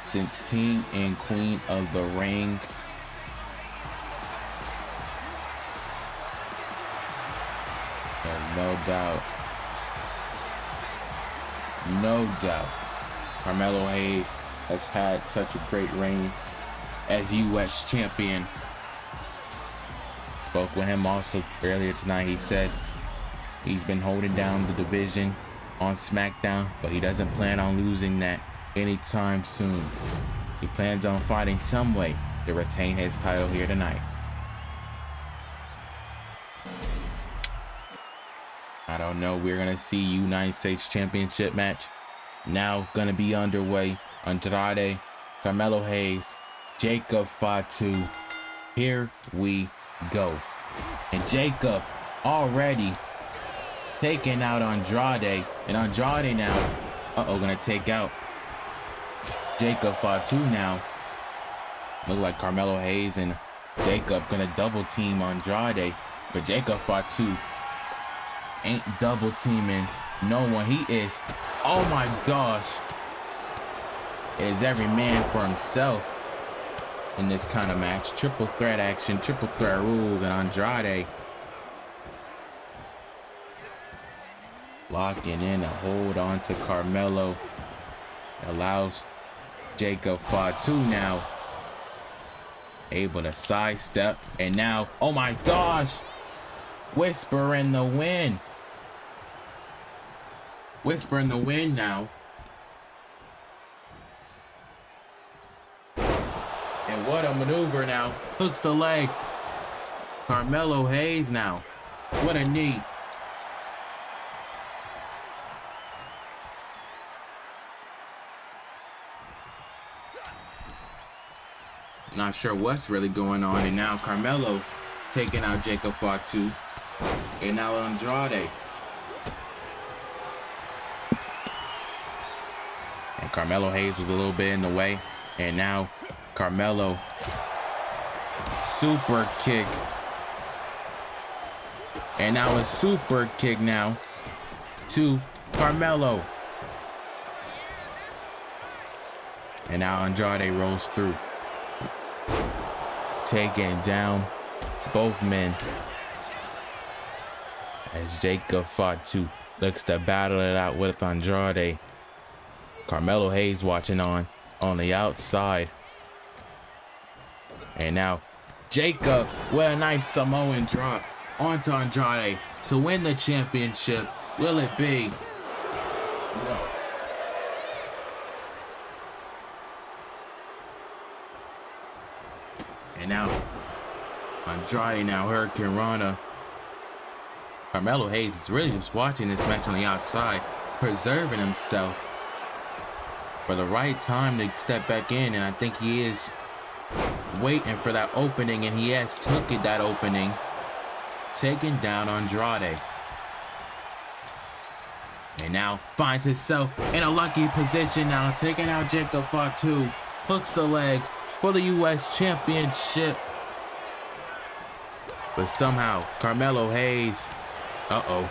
since King and Queen of the Ring. There's no doubt, Carmelo Hayes has had such a great reign as US champion. Spoke with him also earlier tonight. He said he's been holding down the division on SmackDown, but he doesn't plan on losing that anytime soon. He plans on fighting some way to retain his title here tonight. I don't know. We're gonna see United States Championship match now gonna be underway. Andrade, Carmelo Hayes, Jacob Fatu. Here we go. And Jacob already taking out Andrade. And Andrade now, gonna take out Jacob Fatu now. Look like Carmelo Hayes and Jacob gonna double team Andrade. But Jacob Fatu ain't double teaming no one. He is, oh my gosh. It is every man for himself in this kind of match. Triple threat action, triple threat rules, and Andrade locking in a hold on to Carmelo. Allows Jacob Fatu now able to sidestep, and now, oh my gosh, Whisper in the wind. Whisper in the wind now. And what a maneuver now. Hooks the leg. Carmelo Hayes now. What a knee. Not sure what's really going on. And now Carmelo taking out Jacob Fatu. And now Andrade. And Carmelo Hayes was a little bit in the way. And now Carmelo, super kick. And now a super kick now to Carmelo. And now Andrade rolls through, taking down both men as Jacob Fatu looks to battle it out with Andrade. Carmelo Hayes watching on the outside. And now Jacob with a nice Samoan drop onto Andrade to win the championship. Will it be? No. And now Andrade now, Hurricane Rana. Carmelo Hayes is really just watching this match on the outside, preserving himself for the right time to step back in, and I think he is waiting for that opening, and he has took it, that opening, taking down Andrade. And now finds himself in a lucky position now, taking out Jacob Fatu, hooks the leg for the U.S. Championship. But somehow, Carmelo Hayes, and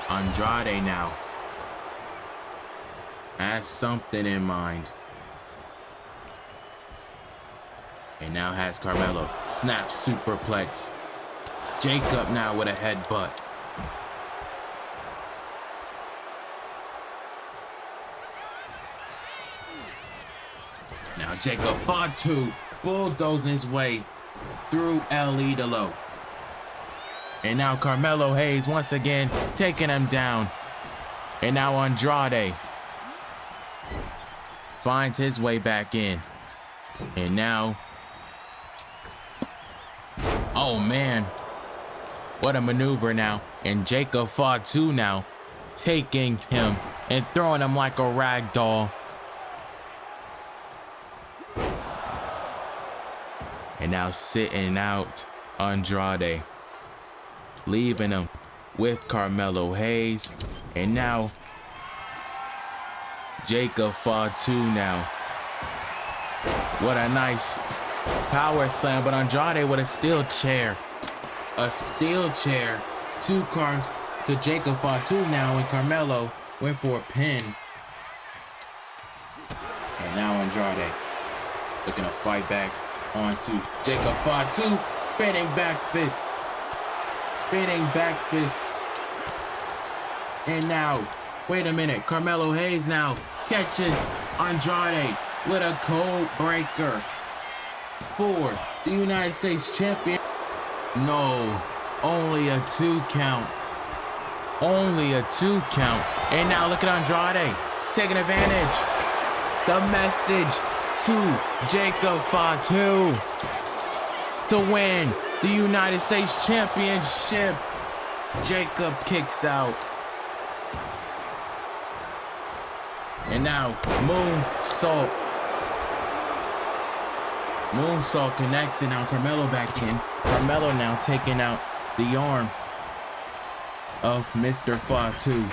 Andrade now has something in mind. And now has Carmelo, snap superplex. Jacob now with a headbutt. Now Jacob Fatu bulldozing his way through LE to low. And now Carmelo Hayes once again taking him down. And now Andrade finds his way back in. And now, oh man, what a maneuver now. And Jacob Fatu now taking him and throwing him like a rag doll. And now sitting out Andrade, leaving him with Carmelo Hayes. And now Jacob Fatu now. What a nice power slam, but Andrade with a steel chair. A steel chair to Jacob Fatu now, and Carmelo went for a pin. And now Andrade looking to fight back onto Jacob Fatu, spinning back fist. Spinning back fist. And now, wait a minute, Carmelo Hayes now catches Andrade with a code breaker for the United States champion. No, only a 2 count. Only a 2 count. And now look at Andrade taking advantage. The message to Jacob Fatu to win the United States Championship. Jacob kicks out. And now moonsault. Moonsault connects, and now Carmelo back in. Carmelo now taking out the arm of Mr. Fatu.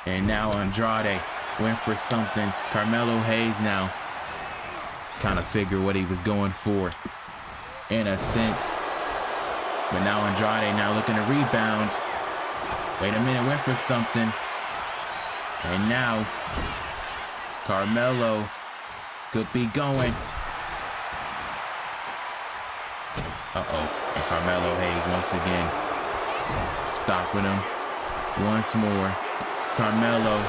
And now Andrade went for something. Carmelo Hayes now kind of figured what he was going for in a sense. But now Andrade now looking to rebound. Wait a minute, went for something. And now Carmelo could be going. And Carmelo Hayes once again stopping him once more. Carmelo.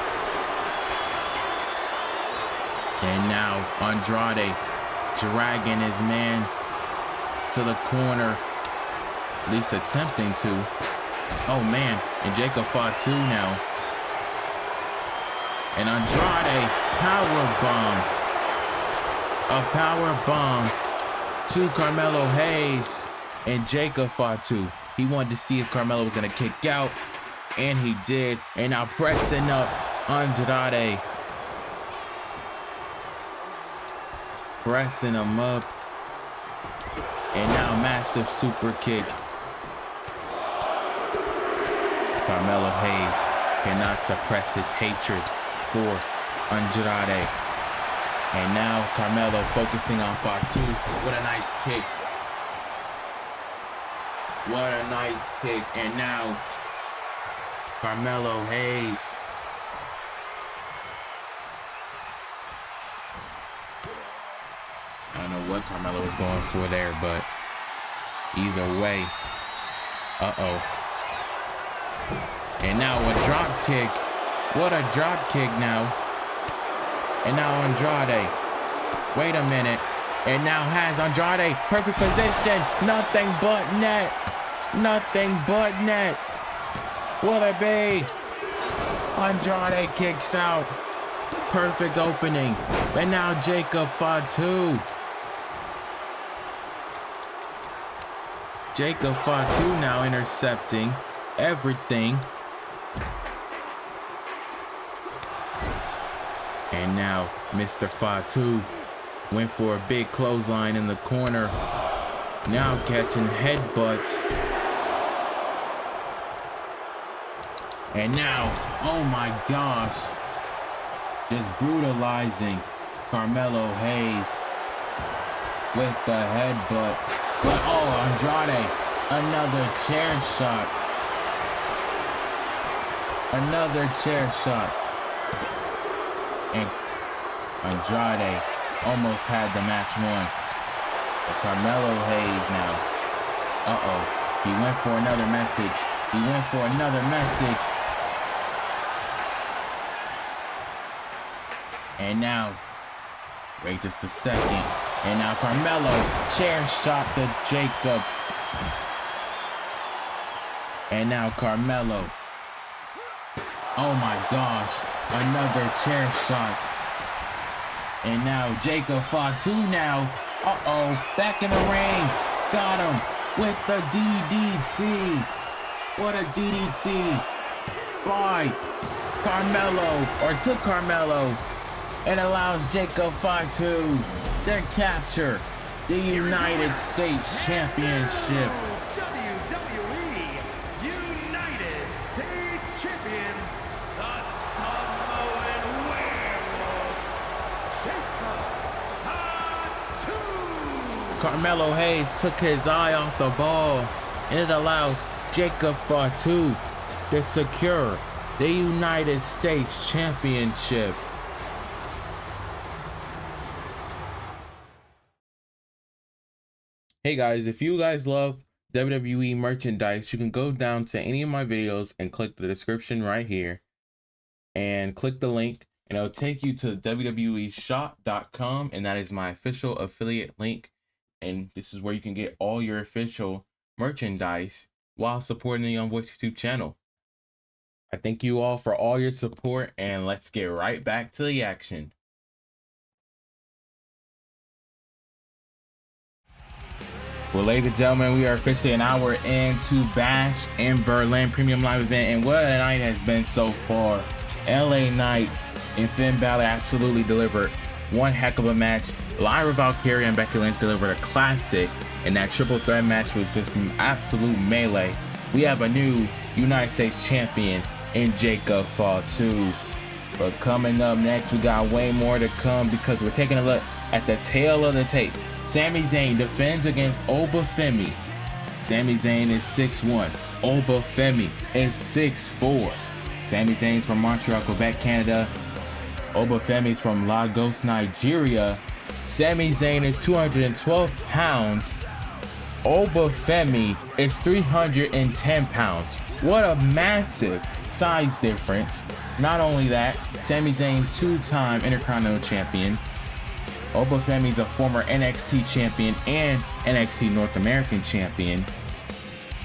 And now Andrade dragging his man to the corner, at least attempting to. Oh man, and Jacob Fatu now. And Andrade, power bomb. A power bomb to Carmelo Hayes and Jacob Fatu. He wanted to see if Carmelo was gonna kick out, and he did. And now pressing up Andrade. Pressing him up. And now massive super kick. Carmelo Hayes cannot suppress his hatred for Andrade. And now Carmelo focusing on Fatu. What a nice kick. What a nice kick. And now Carmelo Hayes. I don't know what Carmelo was going for there, but either way. And now a drop kick. What a drop kick now. And now Andrade. Wait a minute. And now has Andrade. Perfect position. Nothing but net. Nothing but net. Will it be? Andrade kicks out. Perfect opening. And now Jacob Fatu. Jacob Fatu now intercepting everything. And now Mr. Fatu went for a big clothesline in the corner. Now catching headbutts. And now, oh my gosh, just brutalizing Carmelo Hayes with the headbutt. But oh, Andrade, another chair shot. Another chair shot. And Andrade almost had the match won. But Carmelo Hayes now. Uh-oh. He went for another message. He went for another message. And now, wait just a second. And now Carmelo chair shot to Jacob. And now Carmelo. Oh my gosh, another chair shot. And now Jacob Fatu now. Uh-oh, back in the ring. Got him with the DDT. What a DDT by Carmelo, or to Carmelo. It allows Jacob Fatu to capture the United States Championship. WWE United States Champion, the Samoan Werewolf, Jacob Fatu. Carmelo Hayes took his eye off the ball, and it allows Jacob Fatu to secure the United States Championship. Hey guys, if you guys love WWE merchandise, you can go down to any of my videos and click the description right here and click the link, and it'll take you to WWEshop.com, and that is my official affiliate link. And this is where you can get all your official merchandise while supporting the Young Voice YouTube channel. I thank you all for all your support, and let's get right back to the action. Well, ladies and gentlemen, we are officially an hour into Bash in Berlin Premium Live event, and what a night has been so far. LA Knight and Finn Balor absolutely delivered one heck of a match. Lyra, Valkryia, and Becky Lynch delivered a classic, and that triple threat match was just an absolute melee. We have a new United States champion in Jacob Fatu. But coming up next, we got way more to come, because we're taking a look at the tail of the tape. Sami Zayn defends against Femi. Sami Zayn is 6'1". Femi is 6'4". Sami Zayn's from Montreal, Quebec, Canada. Femi is from Lagos, Nigeria. Sami Zayn is 212 pounds. Femi is 310 pounds. What a massive size difference. Not only that, Sami Zayn, two-time Intercontinental champion. Femi is a former NXT champion and NXT North American champion.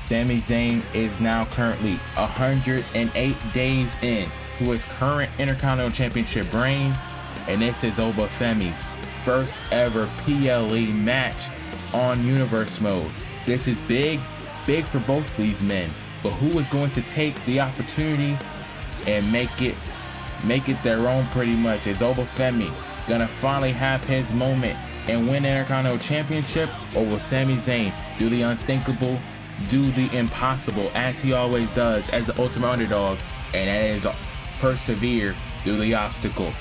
Sami Zayn is now currently 108 days in to his current Intercontinental Championship reign, and this is Femi's first ever PLE match on Universe mode. This is big for both of these men, but who is going to take the opportunity and make it their own pretty much? Is Femi gonna finally have his moment and win the Intercontinental Championship, or will Sami Zayn do the unthinkable, do the impossible, as he always does as the ultimate underdog, and that is persevere through the obstacle?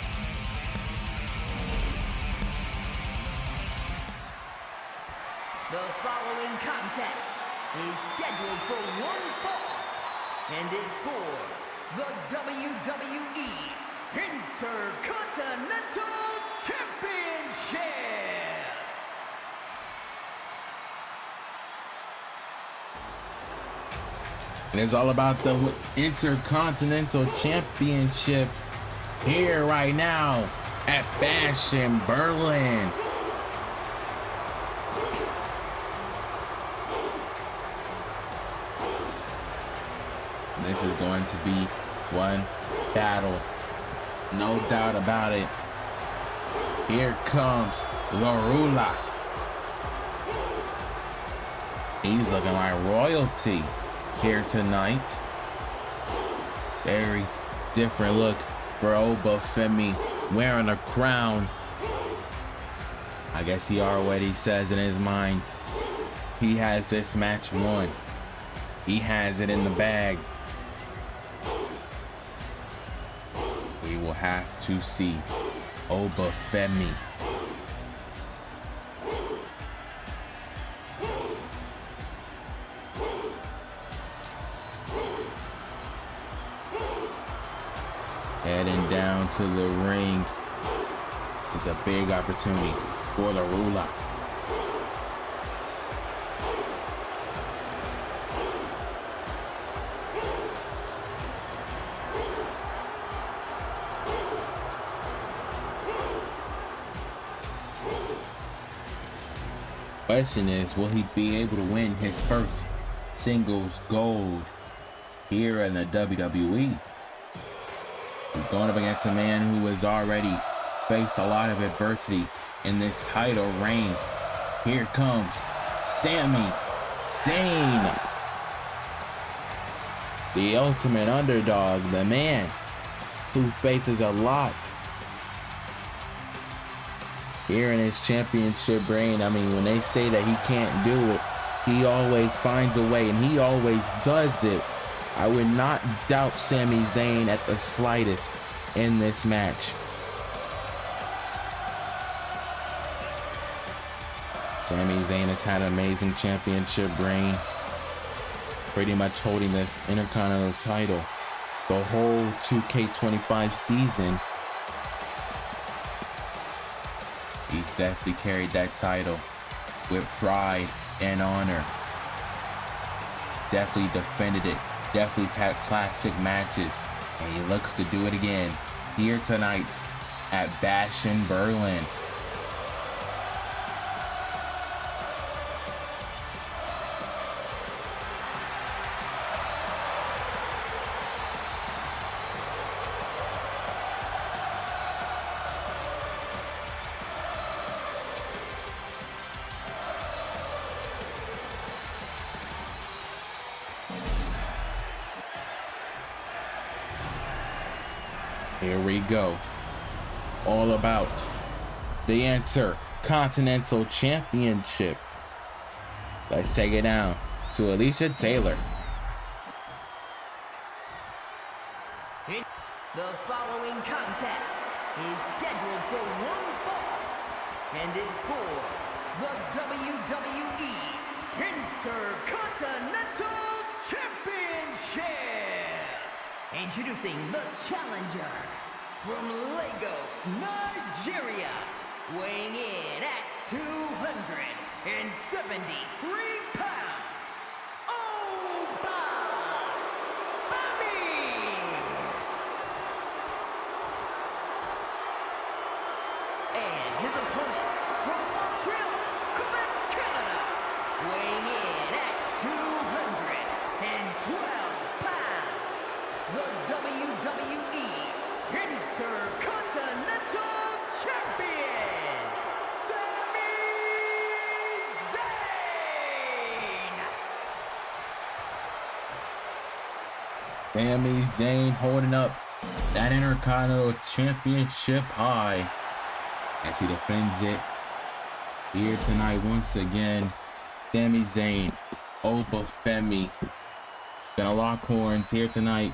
The following contest is scheduled for one fall and is for the WWE Intercontinental Championship. And it's all about the Intercontinental Championship here right now at Bash in Berlin. This is going to be one battle, no doubt about it. Here comes the ruler. He's looking like royalty here tonight. Very different look for Femi wearing a crown. I guess he already says in his mind he has this match won. He has it in the bag. We will have to see Femi. Heading down to the ring. This is a big opportunity for the ruler. Question is, will he be able to win his first singles gold here in the WWE? He's going up against a man who has already faced a lot of adversity in this title reign. Here comes Sami Zayn, the ultimate underdog, the man who faces a lot here in his championship reign. I mean, when they say that he can't do it, he always finds a way, and he always does it. I would not doubt Sami Zayn at the slightest in this match. Sami Zayn has had an amazing championship reign, pretty much holding the Intercontinental title the whole 2K25 season. He's definitely carried that title with pride and honor. Definitely defended it. Definitely had classic matches. And he looks to do it again here tonight at Bash in Berlin. Here we go. All about the Intercontinental Championship. Let's take it down to Alicia Taylor. The following contest is scheduled for one fall and is for the WWE Intercontinental Championship. Introducing the challenger from Lagos, Nigeria, weighing in at 273 pounds, Femi. And his opponent from Montreal, Quebec, Canada, weighing in at 212 pounds. The WWE Intercontinental Champion, Sami Zayn. Sami Zayn holding up that Intercontinental Championship high as he defends it here tonight once again. Sami Zayn, Femi, gonna lock horns here tonight.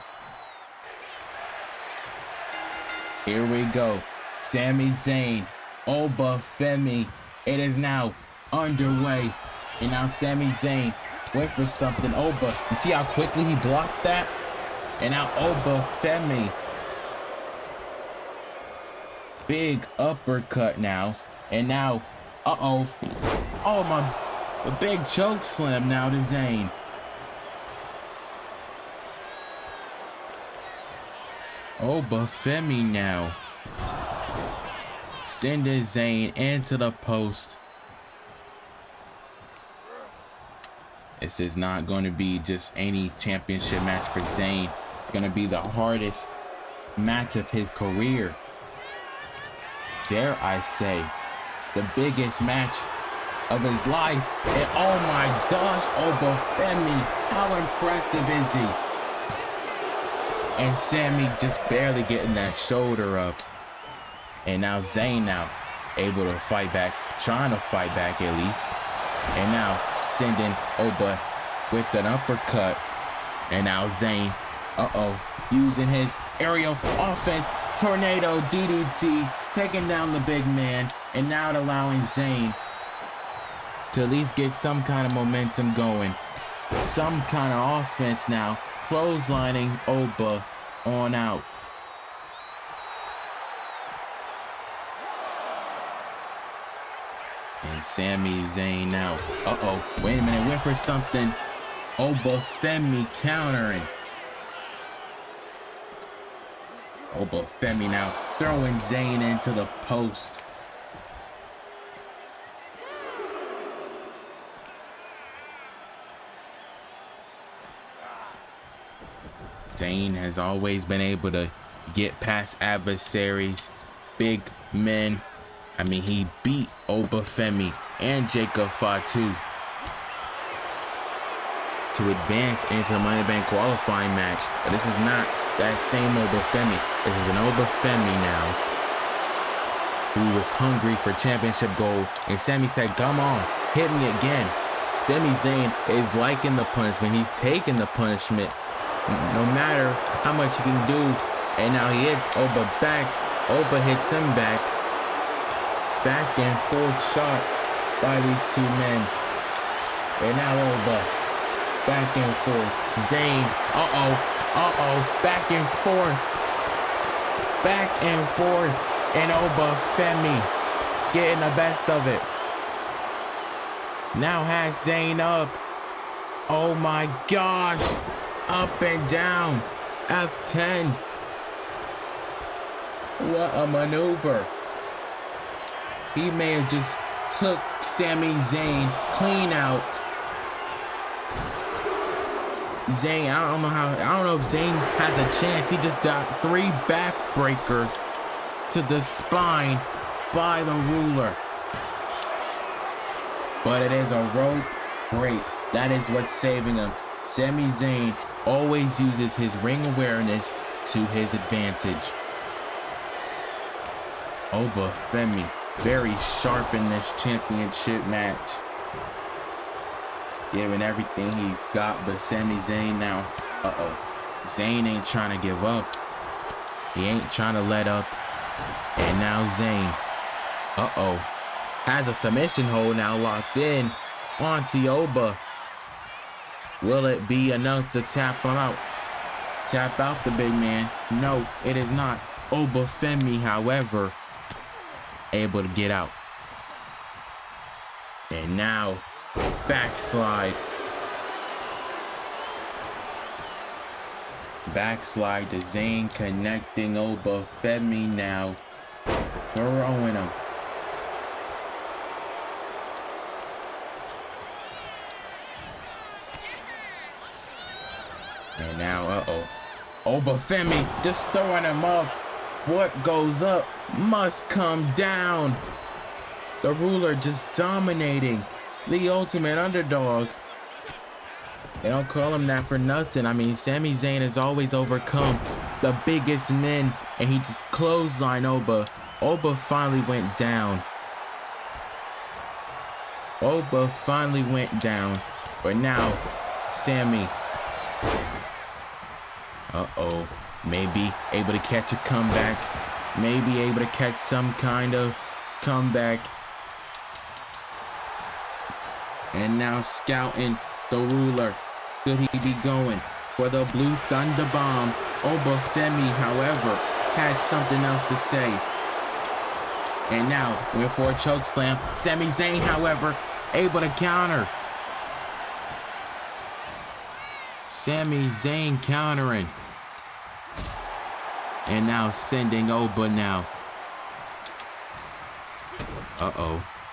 Here we go. Sami Zayn, Femi. It is now underway. And now Sami Zayn went for something. You see how quickly he blocked that? And now Femi. Big uppercut now. And now, oh my, a big choke slam now to Zayn. Femi now sending Zayn into the post. This is not going to be just any championship match for Zayn. It's going to be the hardest match of his career. Dare I say, the biggest match of his life. And oh my gosh, Femi, how impressive is he? And Sami just barely getting that shoulder up. And now Zayn now able to fight back, trying to fight back at least. And now sending Oba with an uppercut. And now Zayn, using his aerial offense, tornado DDT, taking down the big man. And now allowing Zayn to at least get some kind of momentum going. Some kind of offense now. Clotheslining Oba on out. And Sami Zayn now. Wait a minute, went for something. Femi countering. Femi now throwing Zayn into the post. Zayn has always been able to get past adversaries, big men. I mean, he beat Femi and Jacob Fatu to advance into the Money in the Bank qualifying match. But this is not that same Femi. This is an Femi now who was hungry for championship gold. And Sami said, come on, hit me again. Sami Zayn is liking the punishment. He's taking the punishment. No matter how much he can do. And now he hits Oba back. Oba hits him back. Back and forth shots by these two men. And now Oba. Back and forth. Zayn. Back and forth. Back and forth. And Femi getting the best of it. Now has Zayn up. Oh my gosh. Up and down. F10. What a maneuver. He may have just took Sami Zayn clean out. Zayn, I don't know if Zayn has a chance. He just got 3 backbreakers to the spine by the ruler. But it is a rope break. That is what's saving him. Sami Zayn always uses his ring awareness to his advantage. Femi, very sharp in this championship match. Giving everything he's got, but Sami Zayn now, Zayn ain't trying to give up. He ain't trying to let up. And now Zayn, has a submission hold now locked in onto Oba. Will it be enough to tap him out? Tap out the big man? No, it is not. Femi, however, able to get out. And now, backslide. Backslide to Zayn, connecting Femi now. Throwing him. And now, Femi just throwing him up. What goes up must come down. The ruler just dominating. The ultimate underdog. They don't call him that for nothing. I mean, Sami Zayn has always overcome the biggest men, and he just clotheslined Oba. Oba finally went down. Oba finally went down. But now, Sami. Maybe able to catch a comeback. Maybe able to catch some kind of comeback. And now scouting the ruler. Could he be going for the Blue Thunder Bomb? Femi, however, has something else to say. And now went for a choke slam. Sami Zayn, however, able to counter. Sami Zayn countering. And now sending Oba now.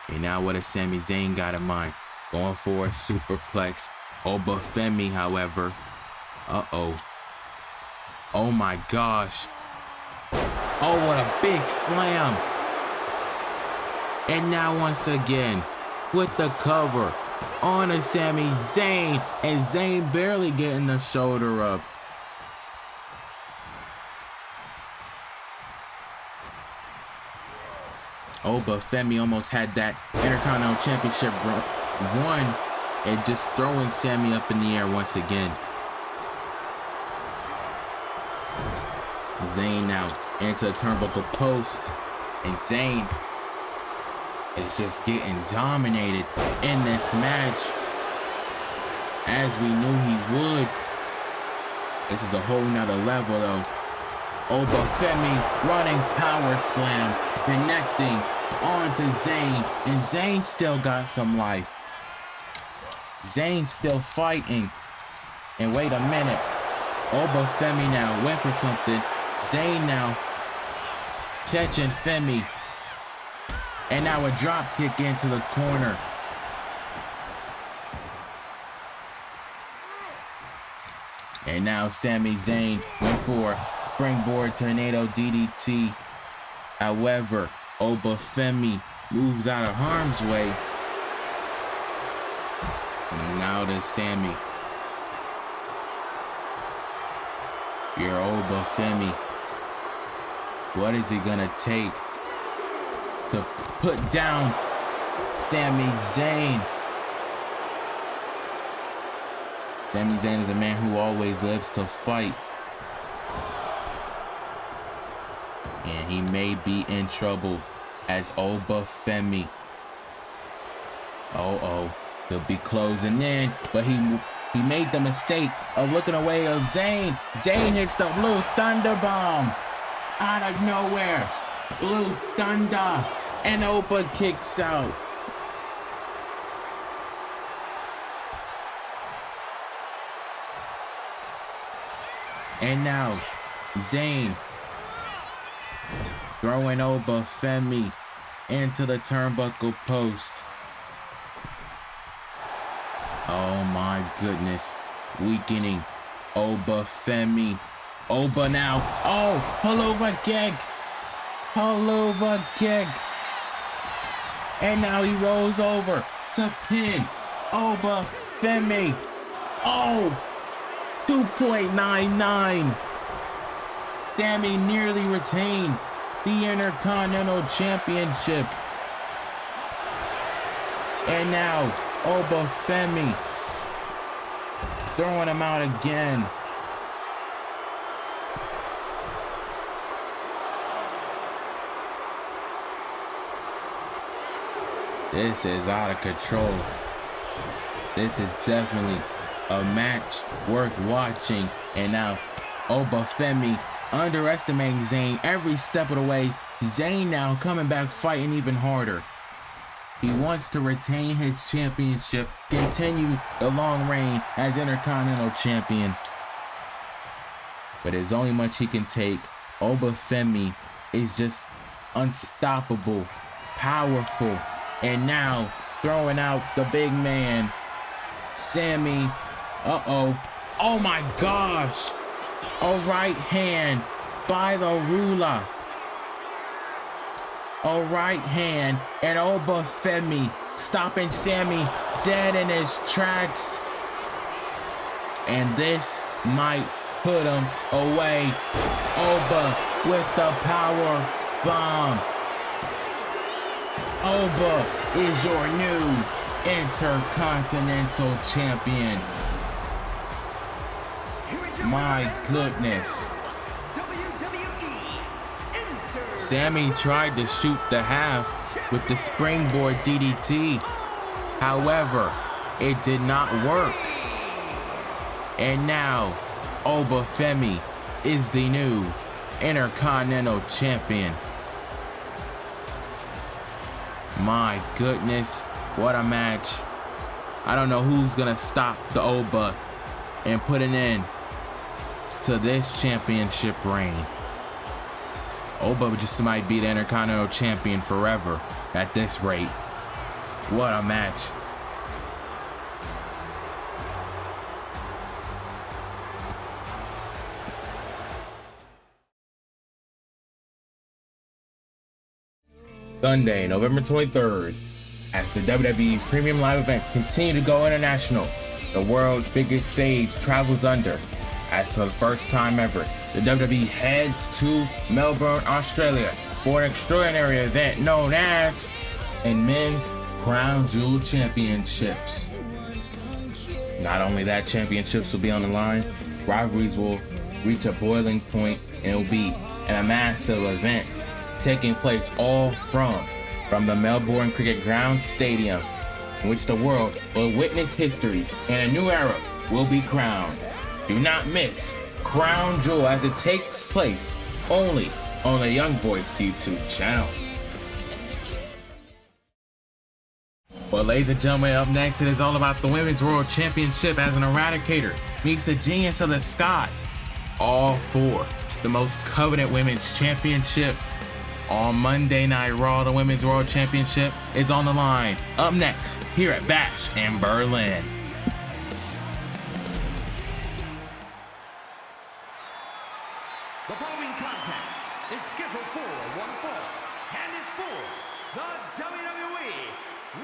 And now what does Sami Zayn got in mind? Going for a superplex. Femi, however. Oh my gosh. Oh, what a big slam. And now once again, with the cover on a Sami Zayn, and Zayn barely getting the shoulder up. Oh, but Femi almost had that Intercontinental Championship won, and just throwing Sami up in the air once again. Zayn now into the turnbuckle post, and Zayn is just getting dominated in this match, as we knew he would. This is a whole nother level though. Oh, but Femi running power slam, connecting onto Zayn, and Zayn still got some life. Zayn still fighting. And wait a minute. Oh, but Femi now went for something. Zayn now catching Femi. And now a drop kick into the corner. And now Sami Zayn went for springboard tornado DDT. However, Oba Femi moves out of harm's way. And now to Sami. Your Oba Femi. What is he gonna take to put down Sami Zayn? Sami Zayn is a man who always lives to fight. And he may be in trouble as Oba Femi. He'll be closing in, but he made the mistake of looking away of Zayn. Zayn hits the Blue Thunder Bomb out of nowhere. Blue Thunder, and Oba kicks out. And now, Zayn throwing Oba Femi into the turnbuckle post. Oh my goodness. Weakening Oba Femi. Oba now. Oh, pullover kick. Pullover kick. And now he rolls over to pin Oba Femi. Oh, 2.99. Sami nearly retained the Intercontinental Championship. And now Oba Femi throwing him out again. This is out of control. This is definitely a match worth watching. And now Oba Femi underestimating Zayn every step of the way. Zayn now coming back fighting even harder. He wants to retain his championship, continue the long reign as Intercontinental Champion. But there's only much he can take. Oba Femi is just unstoppable, powerful, and now throwing out the big man, Sami. Oh my gosh. A right hand by the ruler. A right hand, and Oba Femi stopping Sami dead in his tracks. And this might put him away. Oba with the power bomb. Oba is your new Intercontinental Champion. My goodness. Sami tried to shoot the half with the springboard DDT. However, it did not work. And now, Oba Femi is the new Intercontinental Champion. My goodness, what a match. I don't know who's gonna stop the Oba and put an end to this championship reign. Oba just might be the Intercontinental Champion forever at this rate. What a match. Sunday, November 23rd, As the WWE Premium Live events continue to go international, the world's biggest stage travels under. As for the first time ever, the WWE heads to Melbourne, Australia for an extraordinary event known as in Men's Crown Jewel Championships. Not only that, championships will be on the line, rivalries will reach a boiling point, and it will be a massive event taking place all from the Melbourne Cricket Ground Stadium, in which the world will witness history and a new era will be crowned. Do not miss Crown Jewel as it takes place only on the Young Voice YouTube channel. Well, ladies and gentlemen, up next, it is all about the Women's World Championship as an Eradicator meets the Genius of the Sky. All for the most coveted Women's Championship. On Monday Night Raw, the Women's World Championship is on the line. Up next, here at Bash in Berlin. The following contest is scheduled for one fall and is for the WWE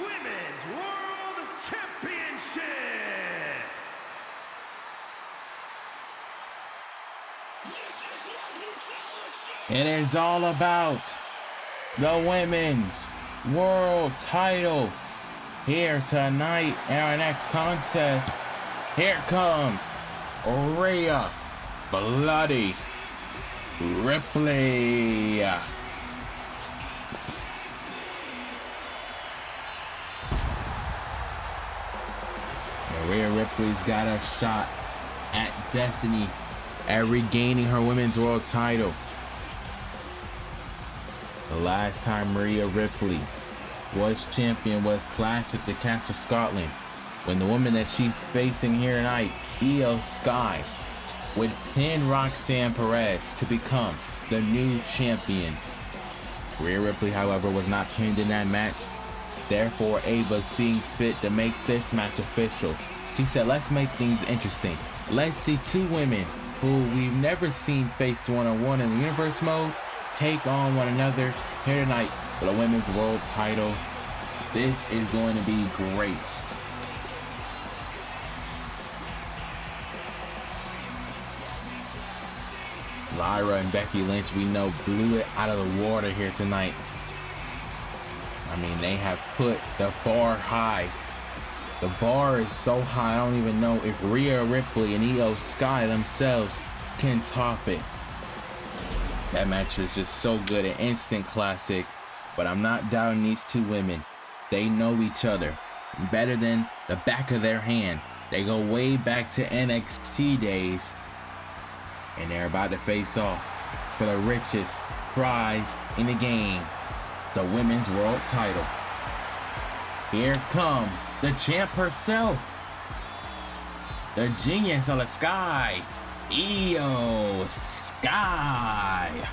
Women's World Championship. And it's all about the Women's World title here tonight in our next contest. Here comes Rhea Bloody Ripley. Rhea Ripley's got a shot at destiny at regaining her Women's World title. The last time Rhea Ripley was champion was Clash at the Castle Scotland, when the woman that she's facing here tonight, Io Sky, would pin Roxanne Perez to become the new champion. Rhea Ripley, however, was not pinned in that match. Therefore, Ava seeing fit to make this match official. She said, let's make things interesting. Let's see two women who we've never seen face one-on-one in the universe mode take on one another here tonight for the Women's World title. This is going to be great. Lyra and Becky Lynch, we know, blew it out of the water here tonight. I mean, they have put the bar high. The bar is so high, I don't even know if Rhea Ripley and Io Sky themselves can top it. That match was just so good, an instant classic. But I'm not doubting these two women. They know each other better than the back of their hand. They go way back to NXT days. And they're about to face off for the richest prize in the game, the Women's World title. Here comes the champ herself, the Genius of the Sky, Io Sky.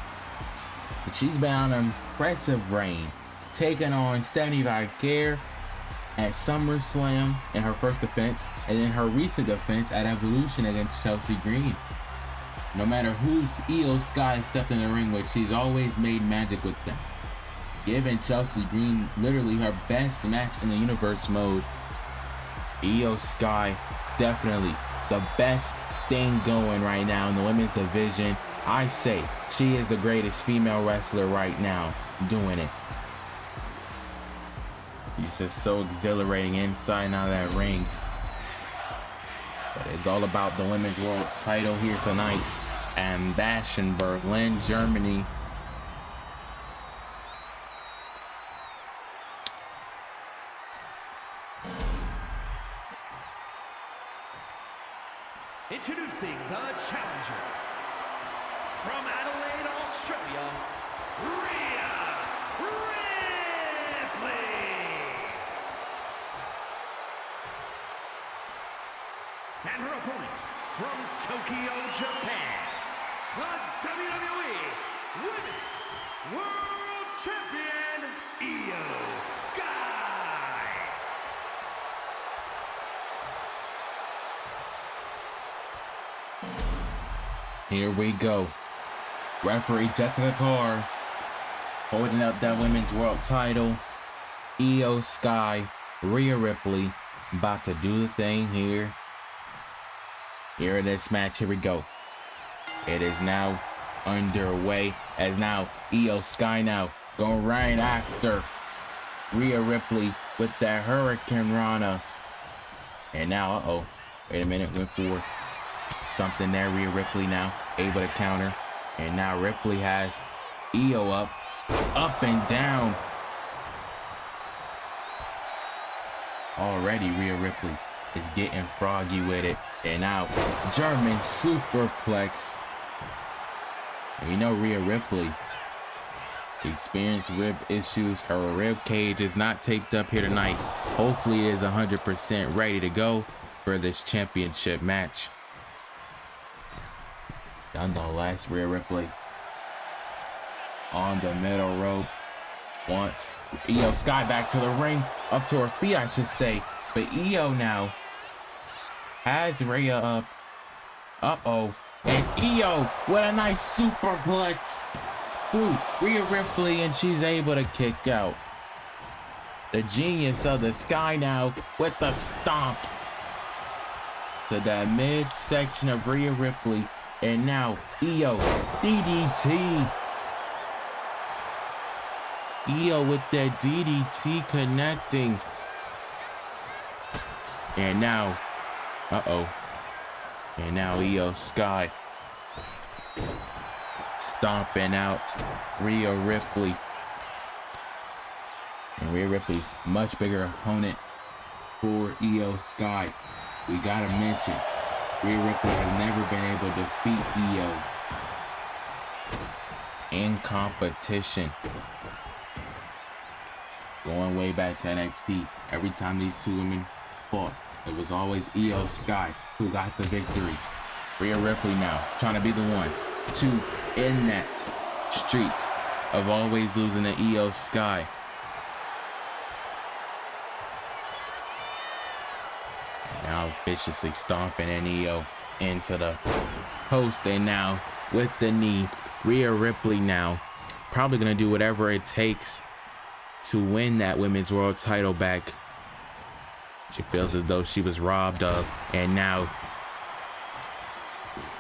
She's been on an impressive reign, taking on Stephanie Valkryia at SummerSlam in her first defense, and then her recent defense at Evolution against Chelsea Green. No matter who's Io Sky stepped in the ring with, she's always made magic with them, giving Chelsea Green literally her best match in the universe mode. Io Sky, definitely the best thing going right now in the women's division. I say she is the greatest female wrestler right now doing it. She's just so exhilarating inside and out of that ring. But it's all about the Women's World title here tonight and Bash in Berlin, Germany. Introducing the challenger from Adelaide, Australia, Rhea Ripley. And her opponent from Tokyo, Japan, the WWE Women's World Champion, Io Sky. Here we go. Referee Jessica Carr holding up that Women's World title. Io Sky, Rhea Ripley about to do the thing here. Here in this match, here we go. It is now underway as now Io Sky now going right after Rhea Ripley with that Hurricane Rana. And now, wait a minute, went for something there. Rhea Ripley now able to counter. And now Ripley has Io up and down. Already Rhea Ripley is getting froggy with it. And now German superplex. And you know Rhea Ripley experienced rib issues. Her rib cage is not taped up here tonight. Hopefully it is 100% ready to go for this championship match. Nonetheless, Rhea Ripley on the middle rope. Wants Io Sky back to the ring. Up to her feet, I should say. But Io now has Rhea up. And Io with a nice superplex to Rhea Ripley, and she's able to kick out. The genius of the Sky now with the stomp to that midsection of Rhea Ripley. And now Io DDT. Io with that DDT connecting. And now, and now Io Sky stomping out Rhea Ripley. And Rhea Ripley's much bigger opponent for Io Sky. We gotta mention, Rhea Ripley has never been able to defeat Io in competition. Going way back to NXT, every time these two women fought, it was always Io Sky who got the victory. Rhea Ripley now trying to be the one to end that streak of always losing to Io Sky. Now viciously stomping in Io into the post, and now with the knee, Rhea Ripley now probably gonna do whatever it takes to win that women's world title back. She feels as though she was robbed of, and now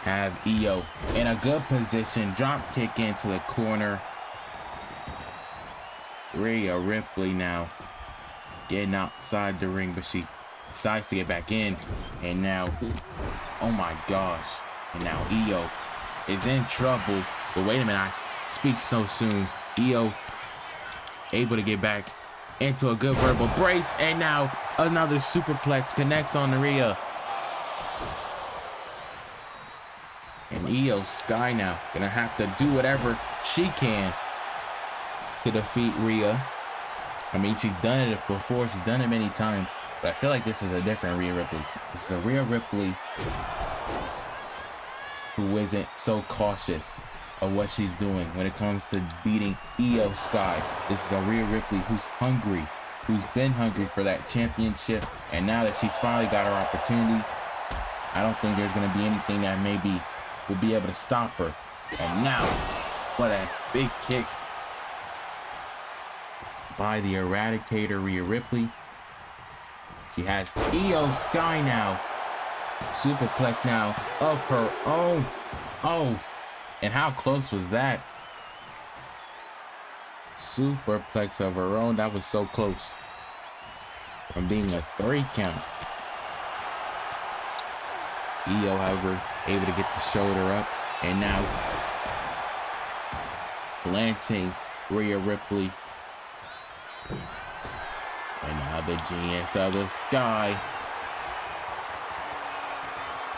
have Io in a good position, drop kick into the corner. Rhea Ripley now getting outside the ring, but she decides to get back in. And now, oh my gosh, and now Io is in trouble. But wait a minute, I speak so soon. Io able to get back into a good verbal brace, and now another superplex connects on the Rhea. And Io Sky now gonna have to do whatever she can to defeat Rhea. I mean, she's done it before, she's done it many times, but I feel like this is a different Rhea Ripley. This is a Rhea Ripley who isn't so cautious of what she's doing when it comes to beating Io Sky. This is a Rhea Ripley who's hungry, who's been hungry for that championship, and now that she's finally got her opportunity, I don't think there's going to be anything that maybe will be able to stop her. And now, what a big kick by the Eradicator, Rhea Ripley. She has Io Sky now. Superplex now of her own. Oh, and how close was that? Superplex of her own. That was so close from being a 3 count. Io, however, able to get the shoulder up, and now planting Rhea Ripley. And now the genius of the Sky.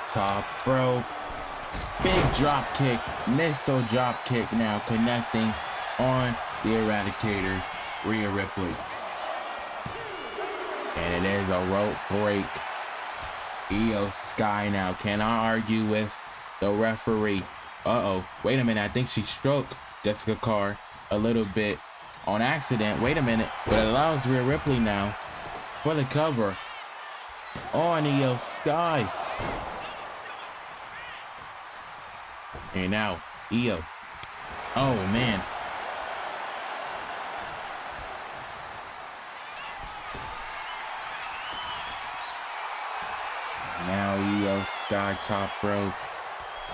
Top rope. Big drop kick. Missile drop kick now connecting on the Eradicator, Rhea Ripley. And it is a rope break. Io Sky now cannot argue with the referee. Wait a minute. I think she stroked Jessica Carr a little bit on accident. Wait a minute. But it allows Rhea Ripley now for the cover on Io Sky. And now Io. Oh man. Io Sky top rope.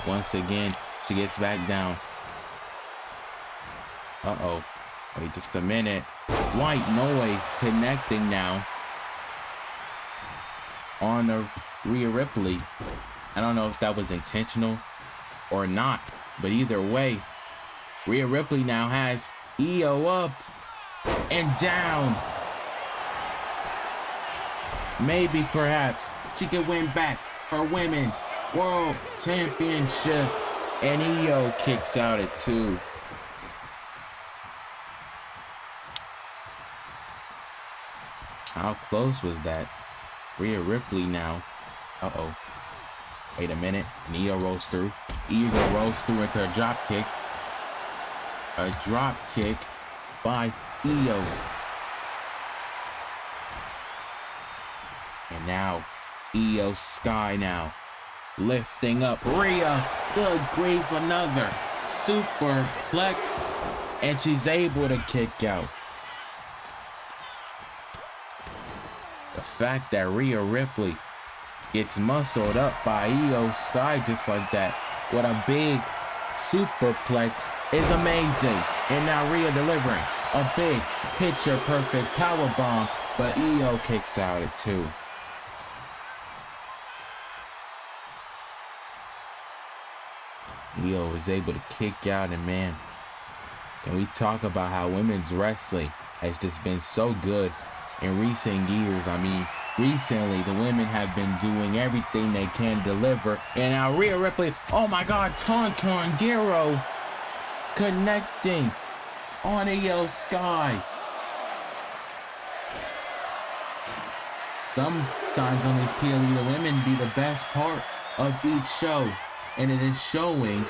Once again, she gets back down. Uh-oh. Wait just a minute. White noise connecting now on the Rhea Ripley. I don't know if that was intentional or not, but either way, Rhea Ripley now has Io up and down. Maybe, perhaps, she could win back her Women's World Championship. And Io kicks out at 2. How close was that? Rhea Ripley now. Uh-oh. Wait a minute. And Io rolls through. Io rolls through into a drop kick. A drop kick by Io. And now, Io Sky now. Lifting up Rhea. Good grief, another superplex. And she's able to kick out. The fact that Rhea Ripley gets muscled up by Io Sky just like that with a big superplex is amazing. And now Rhea delivering a big picture perfect power bomb, but Io kicks out at 2. Io was able to kick out, and man, can we talk about how women's wrestling has just been so good in recent years. I mean, recently the women have been doing everything they can deliver, and now Rhea Ripley, oh my god, Tauntaun Giro connecting on Io Sky. Sometimes on these PLE, the women be the best part of each show, and it is showing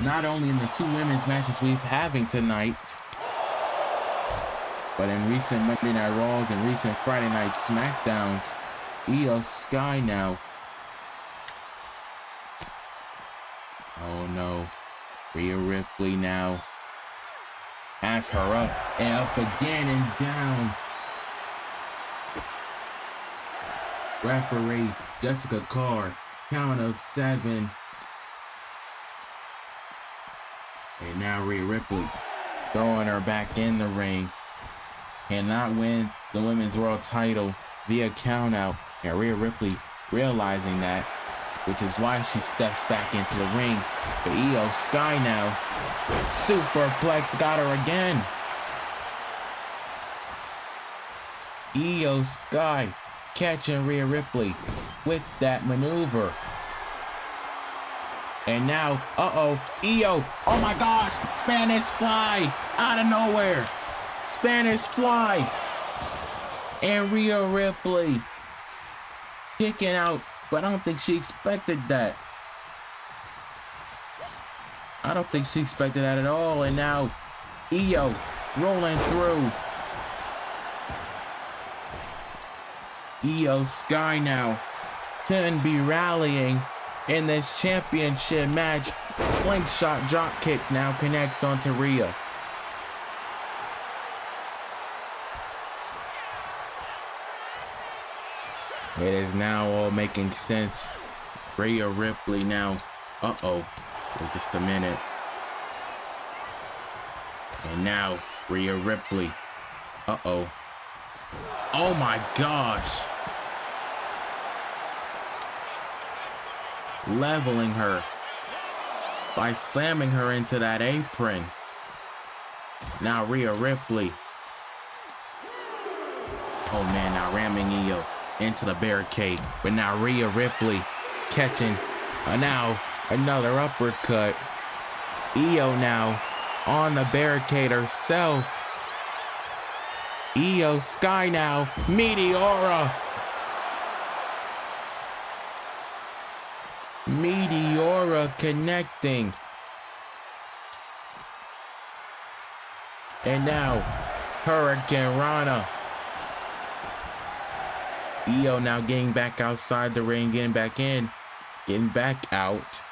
not only in the 2 women's matches we've having tonight, but in recent Monday Night Raws and recent Friday Night SmackDowns. Io Sky now. Oh no. Rhea Ripley now has her up and up again and down. Referee Jessica Carr, count of 7. And now Rhea Ripley throwing her back in the ring. Cannot win the women's world title via countout. And Rhea Ripley realizing that, which is why she steps back into the ring. But Io Sky now, superplex got her again. Io Sky catching Rhea Ripley with that maneuver. And now, uh-oh, Io, oh my gosh, Spanish Fly out of nowhere. Spanish Fly. And Rhea Ripley kicking out, but I don't think she expected that. I don't think she expected that at all. And now, Io rolling through. Io Sky now can be rallying in this championship match. Slingshot dropkick now connects onto Rhea. It is now all making sense. Rhea Ripley now. Uh-oh. Wait just a minute. And now Rhea Ripley. Uh-oh. Oh my gosh. Leveling her by slamming her into that apron. Now Rhea Ripley. Oh man, now ramming Io into the barricade. But now Rhea Ripley catching now another uppercut. Io now on the barricade herself. Io Sky now, Meteora. Meteora connecting. And now, Hurricane Rana. Io now getting back outside the ring, getting back in, getting back out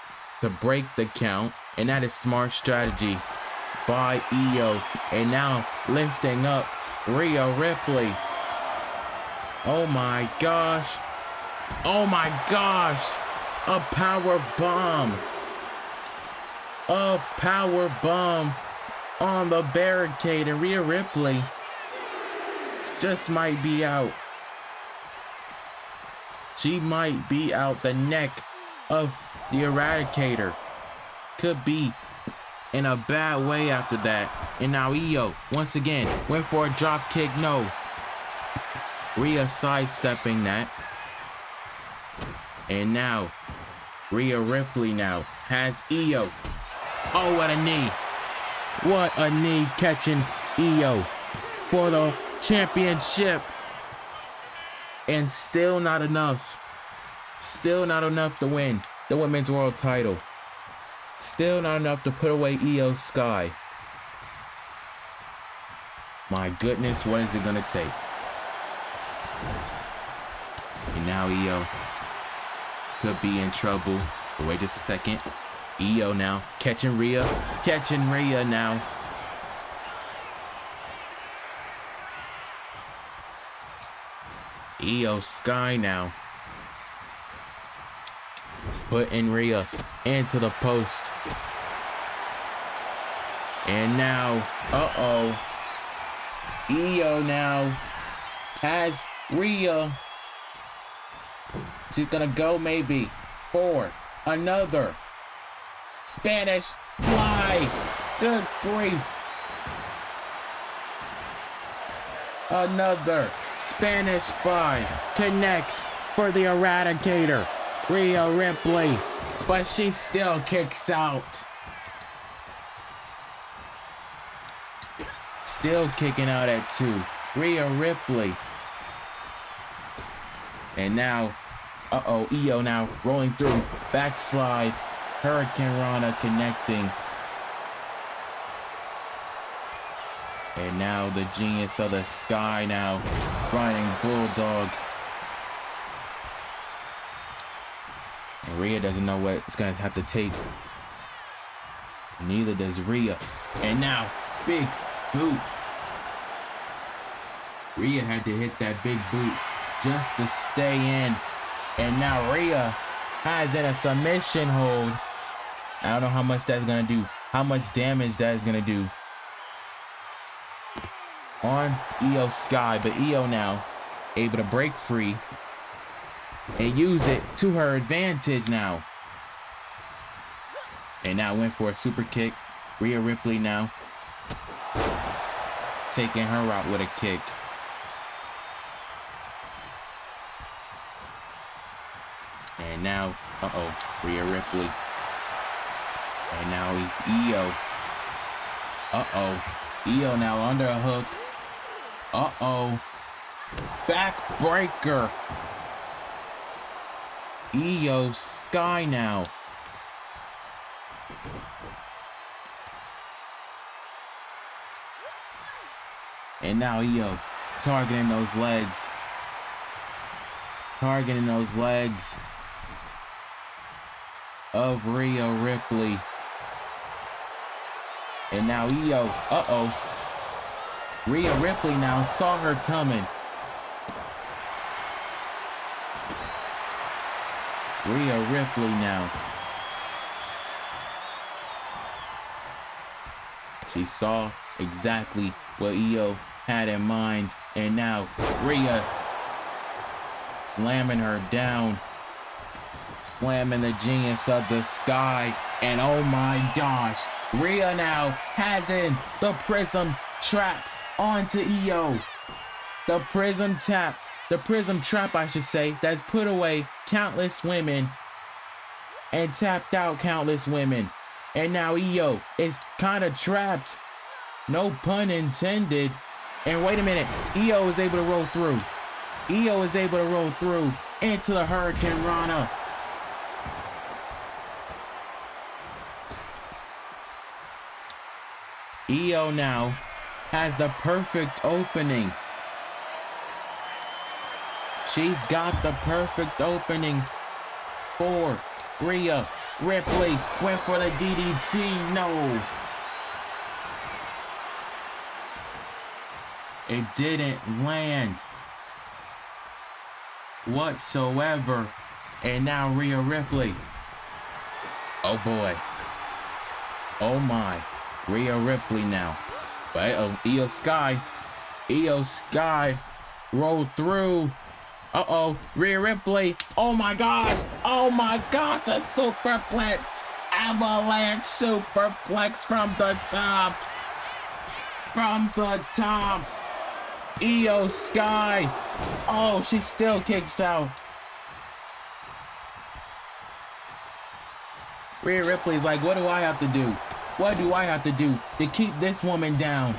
to break the count. And that is smart strategy by Io. And now lifting up Rhea Ripley. Oh my gosh. Oh my gosh. A power bomb. A power bomb on the barricade, and Rhea Ripley just might be out. She might be out. The neck of the Eradicator could be in a bad way after that. And now Io, once again, went for a drop kick. No. Rhea sidestepping that. And now, Rhea Ripley now has Io. Oh, what a knee. What a knee catching Io for the championship. And still not enough. Still not enough to win the Women's World title. Still not enough to put away Io Sky. My goodness, what is it gonna take? And now Io could be in trouble. But wait just a second. Io now catching Rhea. Catching Rhea now. Io Sky now. Putting Rhea into the post. And now, Io now has Rhea. She's gonna go maybe for another Spanish fly. Good grief. Another Spanish fly connects for the Eradicator, Rhea Ripley, but she still kicks out. Still kicking out at 2. Rhea Ripley. And now, Io now rolling through. Backslide. Hurricane Rana connecting. And now the Genius of the Sky now riding Bulldog. And Rhea doesn't know what it's going to have to take. Neither does Rhea. And now, big boot. Rhea had to hit that big boot just to stay in. And now Rhea has in a submission hold. I don't know how much that's going to do. How much damage that is going to do on Io Sky. But Io now able to break free and use it to her advantage now. And now went for a super kick. Rhea Ripley now taking her out with a kick. And now, Rhea Ripley. And now Io. Io now under a hook. Backbreaker. Io Sky now. And now Io targeting those legs. Targeting those legs of Rhea Ripley. And now Io, Rhea Ripley now saw her coming. Rhea Ripley now. She saw exactly what Io had in mind. And now Rhea slamming her down. Slamming the Genius of the Sky. And oh my gosh, Rhea now has in the Prism Trap onto Io. The Prism Trap, I should say, that's put away countless women and tapped out countless women. And now Io is kind of trapped. No pun intended. And wait a minute, Io is able to roll through. Io is able to roll through into the Hurricane Rana. Io now has the perfect opening. She's got the perfect opening for Rhea Ripley. Went for the DDT. No. It didn't land whatsoever. And now Rhea Ripley. Oh boy. Oh my. Rhea Ripley now. But Io Sky. Io Sky rolled through. Uh-oh. Rhea Ripley. Oh my gosh. Oh my gosh. A superplex. Avalanche superplex from the top. From the top. Io Sky. Oh, she still kicks out. Rhea Ripley's like, what do I have to do? What do I have to do to keep this woman down?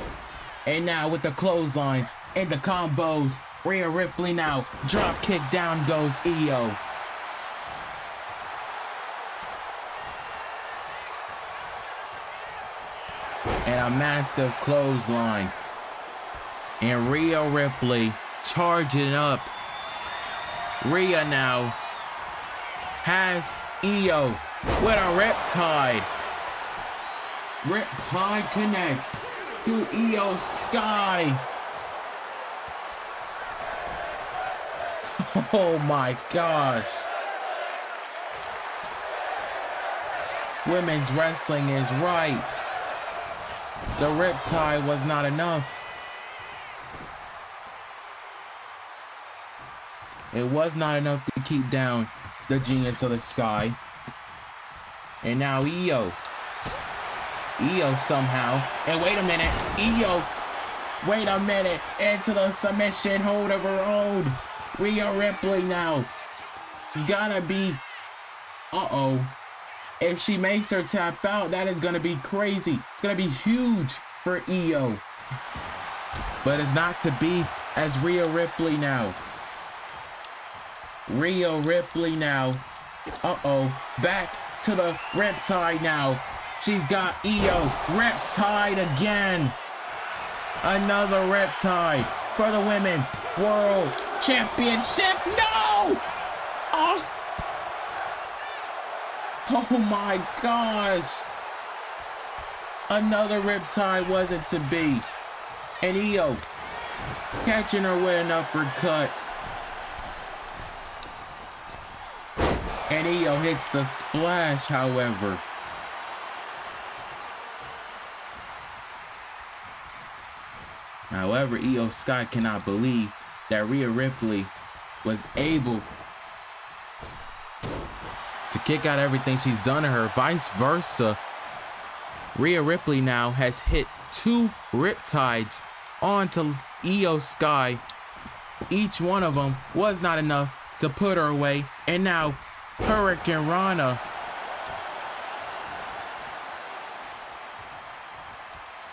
And now with the clotheslines and the combos, Rhea Ripley now drop kick, down goes Io. And a massive clothesline. And Rhea Ripley charging up. Rhea now has Io with a Riptide. Riptide connects to Io Sky. Oh my gosh. Women's wrestling is right. The Riptide was not enough. It was not enough to keep down the Genius of the Sky. And now Io. Io somehow. And wait a minute. Io. Wait a minute. Into the submission hold of her own. Rhea Ripley now. She's gotta be. Uh-oh. If she makes her tap out, that is gonna be crazy. It's gonna be huge for Io. But it's not to be, as Rhea Ripley now. Rhea Ripley now. Uh-oh. Back to the Riptide now. She's got Io. Riptide again. Another Riptide for the Women's World Championship. No! Oh! Oh my gosh. Another Riptide wasn't to be. And Io catching her with an uppercut. And Io hits the splash, however. However, Io Sky cannot believe that Rhea Ripley was able to kick out everything she's done to her. Vice versa, Rhea Ripley now has hit 2 Riptides onto Io Sky. Each one of them was not enough to put her away. And now Hurricane Rana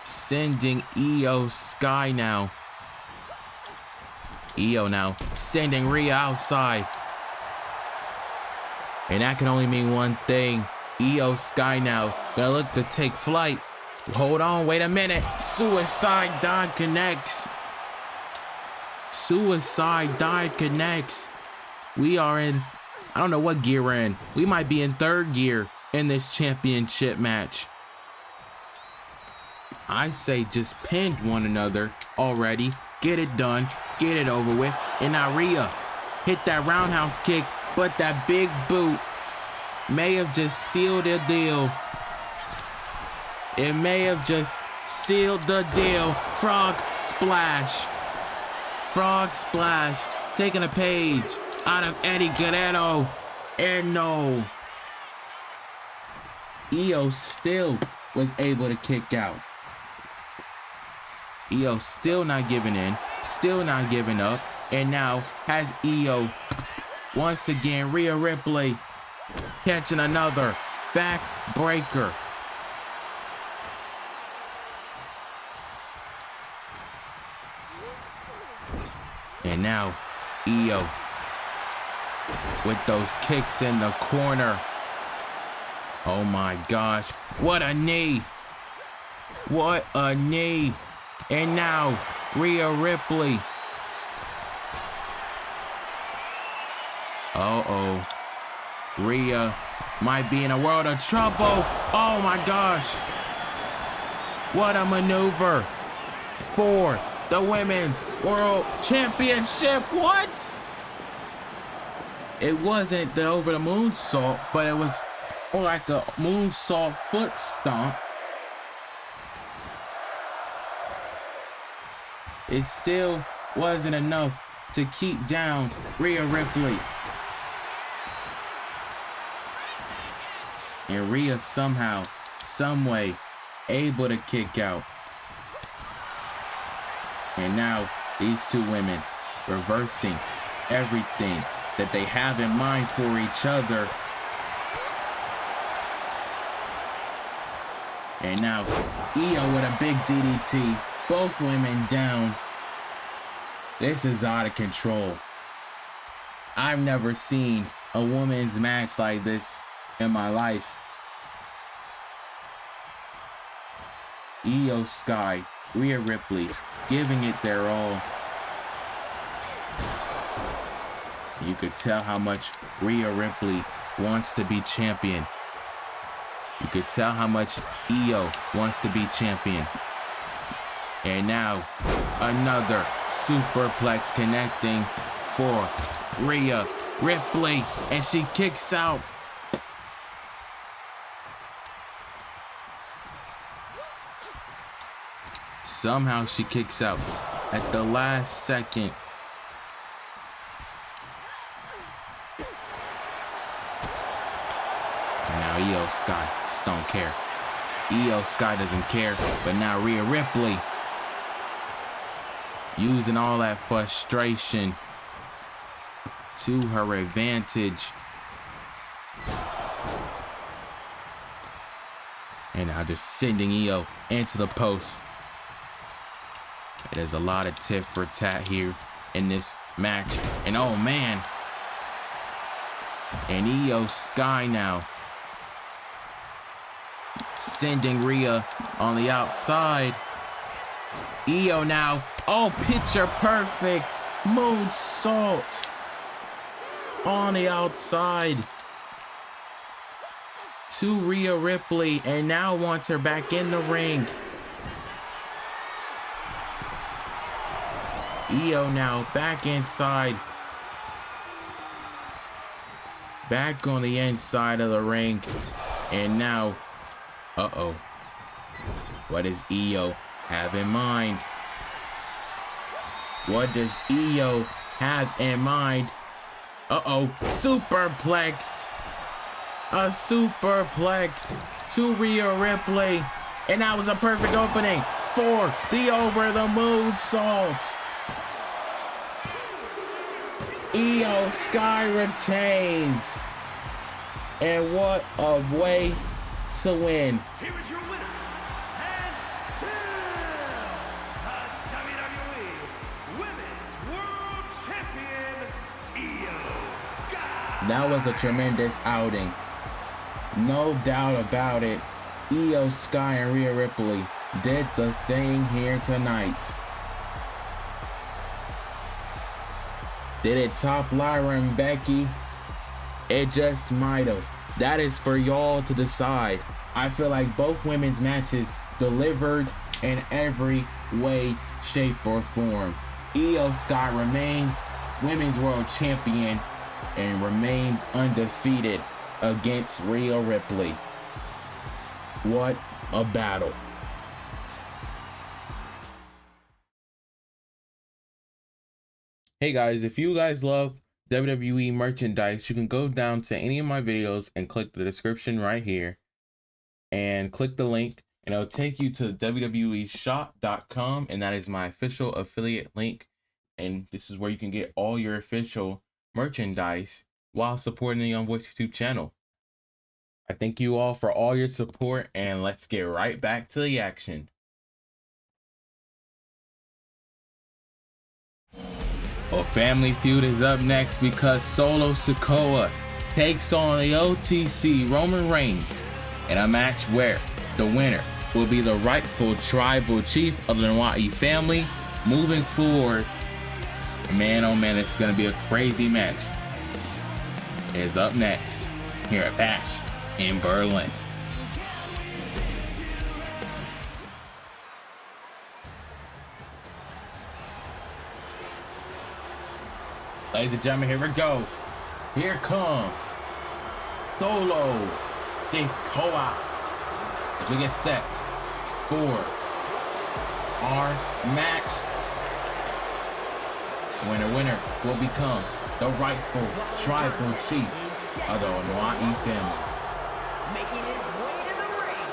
sending Io Sky now. Io now sending Rhea outside. And that can only mean one thing. Io Sky now gonna look to take flight. Hold on, wait a minute. Suicide dive connects. Suicide dive connects. We are in, I don't know what gear we're in. We might be in 3rd gear in this championship match. I say just pin one another already. Get it done. Get it over with. And now Rhea hit that roundhouse kick, but that big boot may have just sealed the deal. It may have just sealed the deal. Frog splash. Frog splash. Taking a page out of Eddie Guerrero. And no. Io still was able to kick out. Io still not giving in. Still not giving up. And now has Io once again. Rhea Ripley catching another back breaker. And now Io with those kicks in the corner. Oh my gosh. What a knee. What a knee. And now Rhea Ripley. Uh-oh. Rhea might be in a world of trouble. Oh my gosh. What a maneuver for the Women's World Championship. What? It wasn't the over the moonsault, but it was more like a moonsault foot stomp. It still wasn't enough to keep down Rhea Ripley. And Rhea somehow, someway, able to kick out. And now these two women reversing everything that they have in mind for each other. And now Io with a big DDT, both women down. This is out of control. I've never seen a women's match like this in my life. Io Sky, Rhea Ripley, giving it their all. You could tell how much Rhea Ripley wants to be champion. You could tell how much Io wants to be champion. And now, another superplex connecting for Rhea Ripley. And she kicks out. Somehow she kicks out at the last second. And now Io Sky just don't care. Io Sky doesn't care, but now Rhea Ripley using all that frustration to her advantage. And now just sending Io into the post. There's a lot of tit for tat here in this match. And oh man. And Io Sky now sending Rhea on the outside. Io now. Oh, picture perfect moonsault on the outside to Rhea Ripley, and now wants her back in the ring. Io now back inside. Back on the inside of the ring. And now, uh-oh. What does Io have in mind? What does Io have in mind? Uh-oh, superplex. A superplex to Rhea Ripley. And that was a perfect opening for the over the moonsault. Io Sky retains. And what a way to win. Here is your winner, and still the WWE Women's World Champion, Io Sky. That was a tremendous outing. No doubt about it. Io Sky and Rhea Ripley did the thing here tonight. Did it top Lyra and Becky? It just might have. That is for y'all to decide. I feel like both women's matches delivered in every way, shape, or form. Io Sky remains Women's World Champion and remains undefeated against Rhea Ripley. What a battle. Hey guys, if you guys love WWE merchandise, you can go down to any of my videos and click the description right here and click the link, and it'll take you to www.shop.com, and that is my official affiliate link. And this is where you can get all your official merchandise while supporting the Young Voice YouTube channel. I thank you all for all your support, and let's get right back to the action. Well, Family Feud is up next because Solo Sikoa takes on the OTC Roman Reigns in a match where the winner will be the rightful tribal chief of the Andrade family moving forward. Man, oh man, it's going to be a crazy match. It is up next here at Bash in Berlin. Ladies and gentlemen, here we go. Here comes Solo Sikoa as we get set for our match. Winner will become the rightful tribal chief of the Hawaii family. Making his way to the ring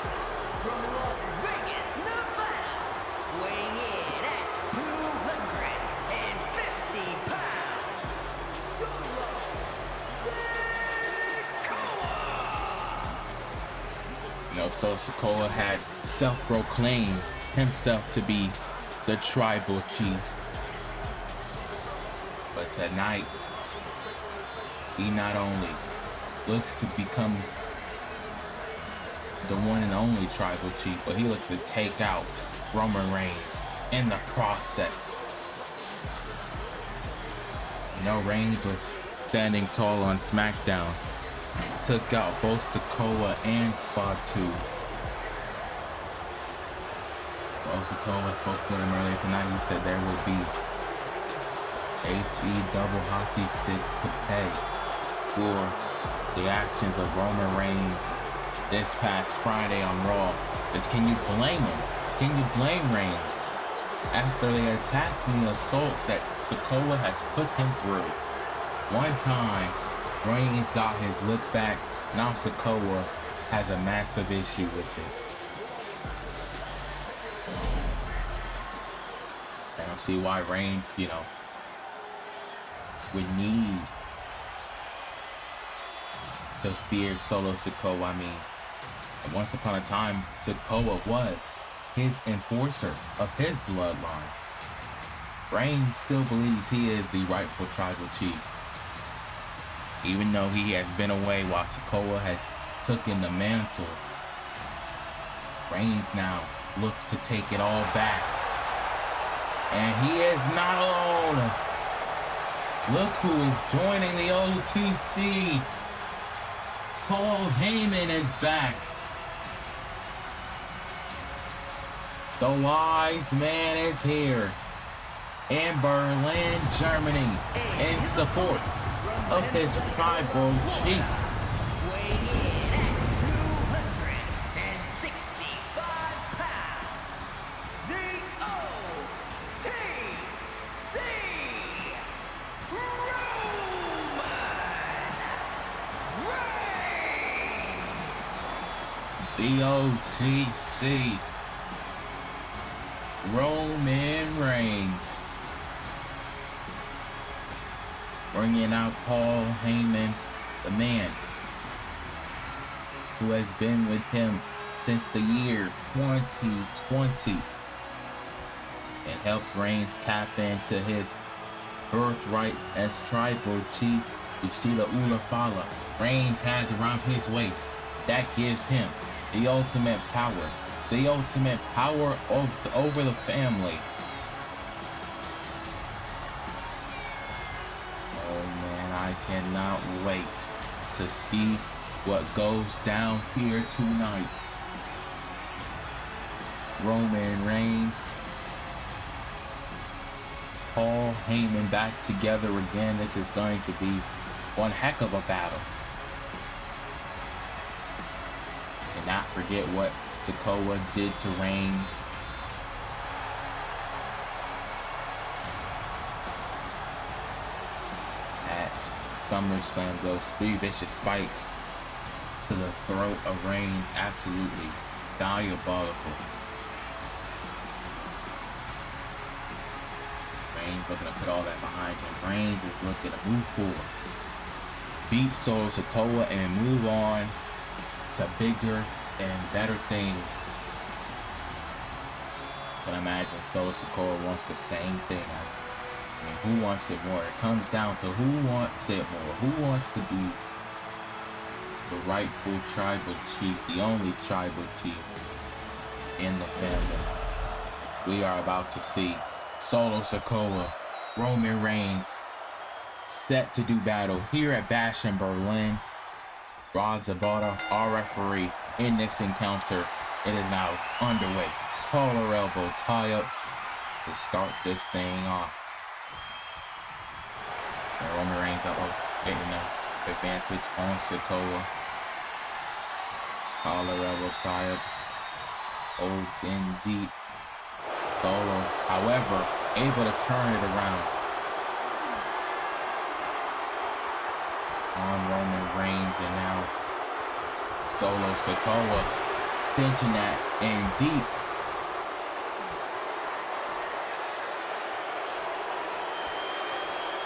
from Las Vegas, Nevada, weighing in at 250 pounds, Solo Sikoa! You know, so Sikoa had self-proclaimed himself to be the tribal chief. But tonight, he not only looks to become the one and only tribal chief, but he looks to take out Roman Reigns in the process. You know, Reigns was standing tall on SmackDown, took out both Sikoa and Fatu. So Sikoa spoke to him earlier tonight. He said there will be HE double hockey sticks to pay for the actions of Roman Reigns this past Friday on Raw. But can you blame him? Can you blame Reigns after the attacks and the assaults that Sikoa has put him through? One time, Reigns got his look back. Now Sikoa has a massive issue with it. I don't see why Reigns, you know, would need to fear Solo Sikoa. I mean, once upon a time, Sikoa was his enforcer of his bloodline. Reigns still believes he is the rightful tribal chief, even though he has been away while Sikoa has taken the mantle. Reigns now looks to take it all back, and he is not alone. Look who is joining the OTC. Paul Heyman is back. The wise man is here in Berlin, Germany, in support of his tribal chief. Weighing in at 265 pounds, the OTC Roman Reigns. The OTC Roman Reigns. Bringing out Paul Heyman, the man who has been with him since the year 2020 and helped Reigns tap into his birthright as tribal chief. You see the Ula Fala Reigns has around his waist. That gives him the ultimate power over the family. Oh man, I cannot wait to see what goes down here tonight. Roman Reigns, Paul Heyman back together again. This is going to be one heck of a battle. And not forget what Sikoa did to Reigns. At SummerSlam, those 3 vicious spikes to the throat of Reigns, absolutely diabolical. Reigns looking to put all that behind him. Reigns is looking to move forward, beat Solo Sikoa, and move on to bigger and better things. But I imagine Solo Sikoa wants the same thing. I mean, who wants it more? It comes down to who wants it more. Who wants to be the rightful tribal chief, the only tribal chief in the family. We are about to see Solo Sikoa, Roman Reigns, set to do battle here at Bash in Berlin. Rod Zabata, our referee in this encounter. It is now underway. Collar elbow tie up to start this thing off. And Roman Reigns, advantage on Sikoa. Collar elbow tie up. Holds in deep. Solo, however, able to turn it around. On Roman Reigns, and now Solo Sikoa pinching that in deep.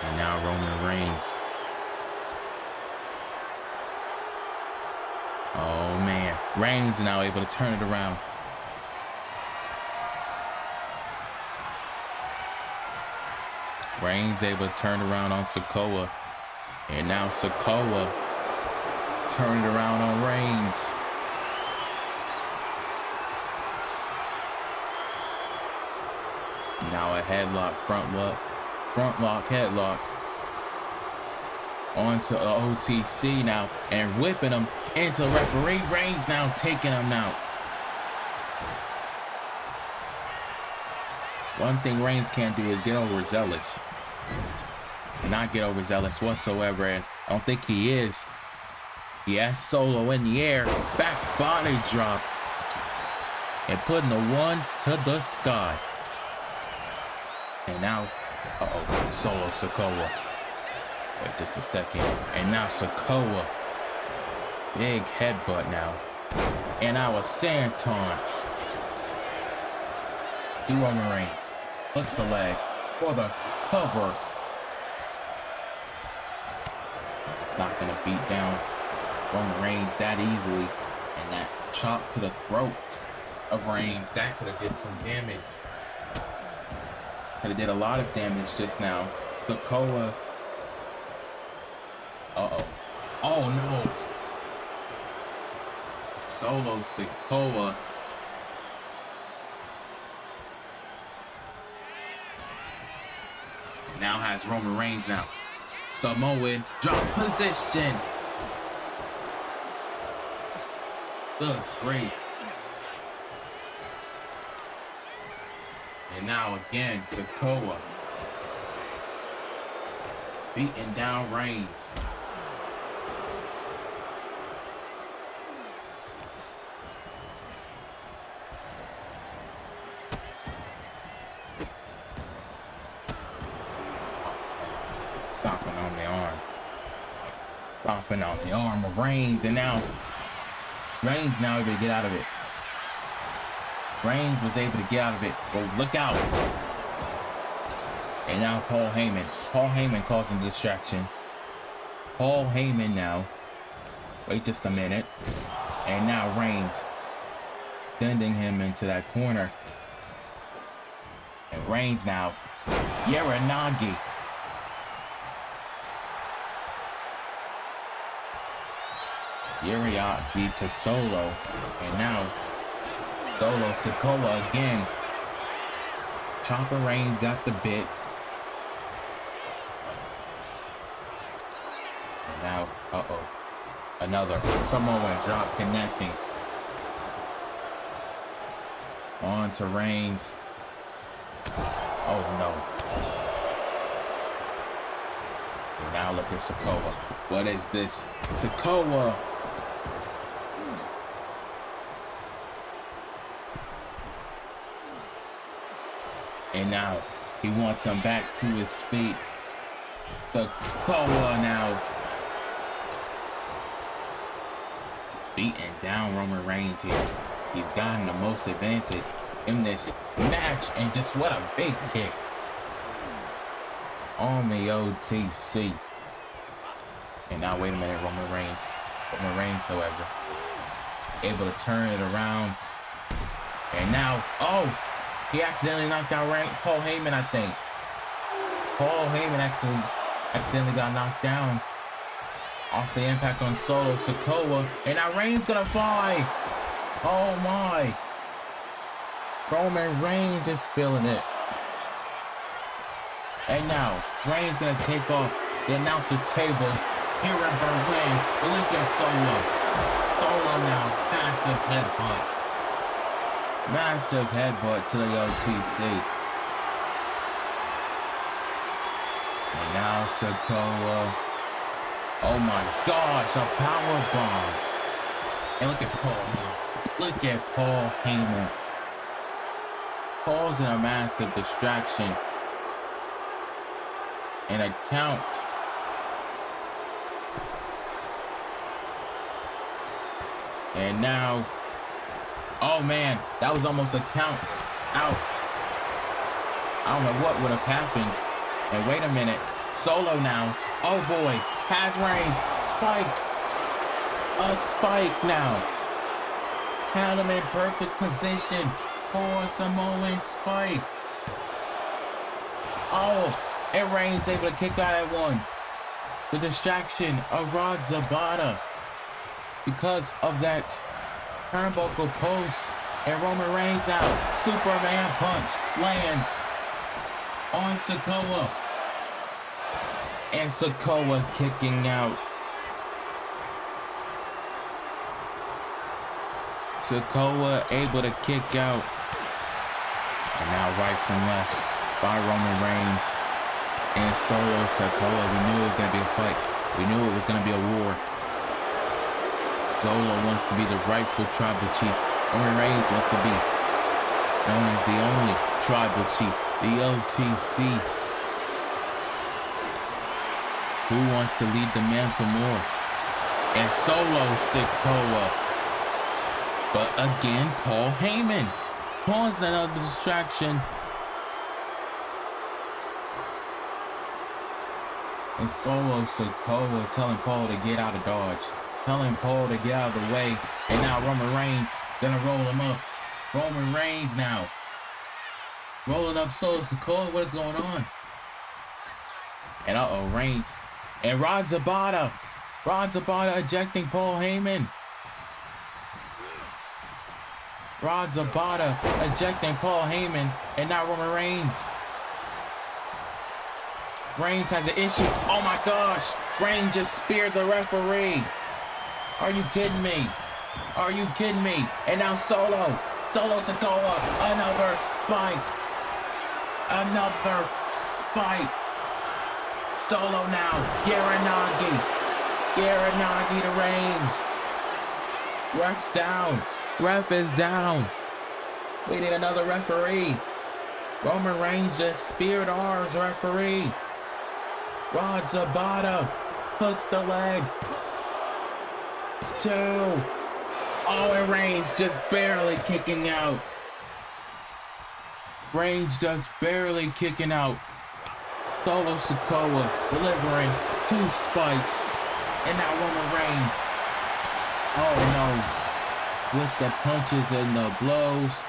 And now Roman Reigns. Oh man, Reigns now able to turn it around. Reigns able to turn around on Sikoa. And now Sikoa turning around on Reigns. Now a headlock, front lock, headlock. Onto a OTC now and whipping him into referee. Reigns now taking him out. One thing Reigns can't do is get overzealous. Not get overzealous whatsoever, and I don't think he is. He has Solo in the air, back body drop, and putting the ones to the sky. And now, Solo Sikoa. Wait just a second. And now Sikoa, big headbutt now. And now a senton. To Roman Reigns, hooks the leg for the cover. It's not gonna beat down Roman Reigns that easily, and that chop to the throat of Reigns, that could have did some damage. Could have did a lot of damage just now. Sikoa. Oh no. Solo Sikoa. Now has Roman Reigns out. Samoan drop position. Good grief. And now again, Sikoa beating down Reigns. Stomping on the arm of Reigns, and now Reigns now able to get out of it. Reigns was able to get out of it. Oh, look out. And now Paul Heyman. Paul Heyman causing distraction. Paul Heyman now. Wait just a minute. And now Reigns sending him into that corner. And Reigns now. Yaranagi. Yaranagi to Solo. And now Solo Sikoa again. Chopper Reigns at the bit. And now, another Samoan drop connecting. On to Reigns. Oh no. And now look at Sikoa. What is this? Sikoa. And now he wants him back to his feet. Sikoa now just beating down Roman Reigns here. He's gotten the most advantage in this match, and just what a big kick on the OTC. And now wait a minute, Roman Reigns, however, able to turn it around. And now, he accidentally knocked out Paul Heyman, I think. Paul Heyman actually accidentally got knocked down off the impact on Solo Sikoa. And now Reigns gonna fly. Oh my. Roman Reigns just feeling it. And now Reigns gonna take off the announcer table here in Berlin. Look at Solo. Solo now. Massive headbutt. Massive headbutt to the OTC. And now Sikoa Oh my gosh, a power bomb. And look at Paul Heyman. Look at Paul Heyman. Paul's in a massive distraction. And a count. And now, oh man, that was almost a count out. I don't know what would have happened. And wait a minute, Solo now. Oh boy, has Reigns, spike. A spike now. Had him in perfect position for a Samoan spike. Oh, and Reigns able to kick out at one. The distraction of Rod Zabata. Because of that turnbuckle post, and Roman Reigns out. Superman punch lands on Sikoa, and Sikoa kicking out. Sikoa able to kick out, and now rights and lefts by Roman Reigns and Solo Sikoa. We knew it was gonna be a fight. We knew it was gonna be a war. Solo wants to be the rightful tribal chief. Roman Reigns wants to be known as the only tribal chief, the OTC. Who wants to lead the mantle more? And Solo Sikoa. But again, Paul Heyman. Paul's another distraction. And Solo Sikoa telling Paul to get out of Dodge. Telling Paul to get out of the way. And now Roman Reigns gonna roll him up. Roman Reigns now. Rolling up Solo Sikoa. What is going on? And uh-oh, Reigns. And Rod Zabata. Rod Zabata ejecting Paul Heyman. Rod Zabata ejecting Paul Heyman. And now Roman Reigns. Reigns has an issue. Oh my gosh. Reigns just speared the referee. Are you kidding me? Are you kidding me? And now Solo Sikoa, another spike. Another spike. Solo now, Yaranagi to Reigns. Ref's down. Ref is down. We need another referee. Roman Reigns just speared ours referee. Rod Zabata hooks the leg. 2. Oh, and Reigns just barely kicking out. Reigns just barely kicking out. Solo Sikoa delivering 2 spikes. And now Roman Reigns. Oh no. With the punches and the blows.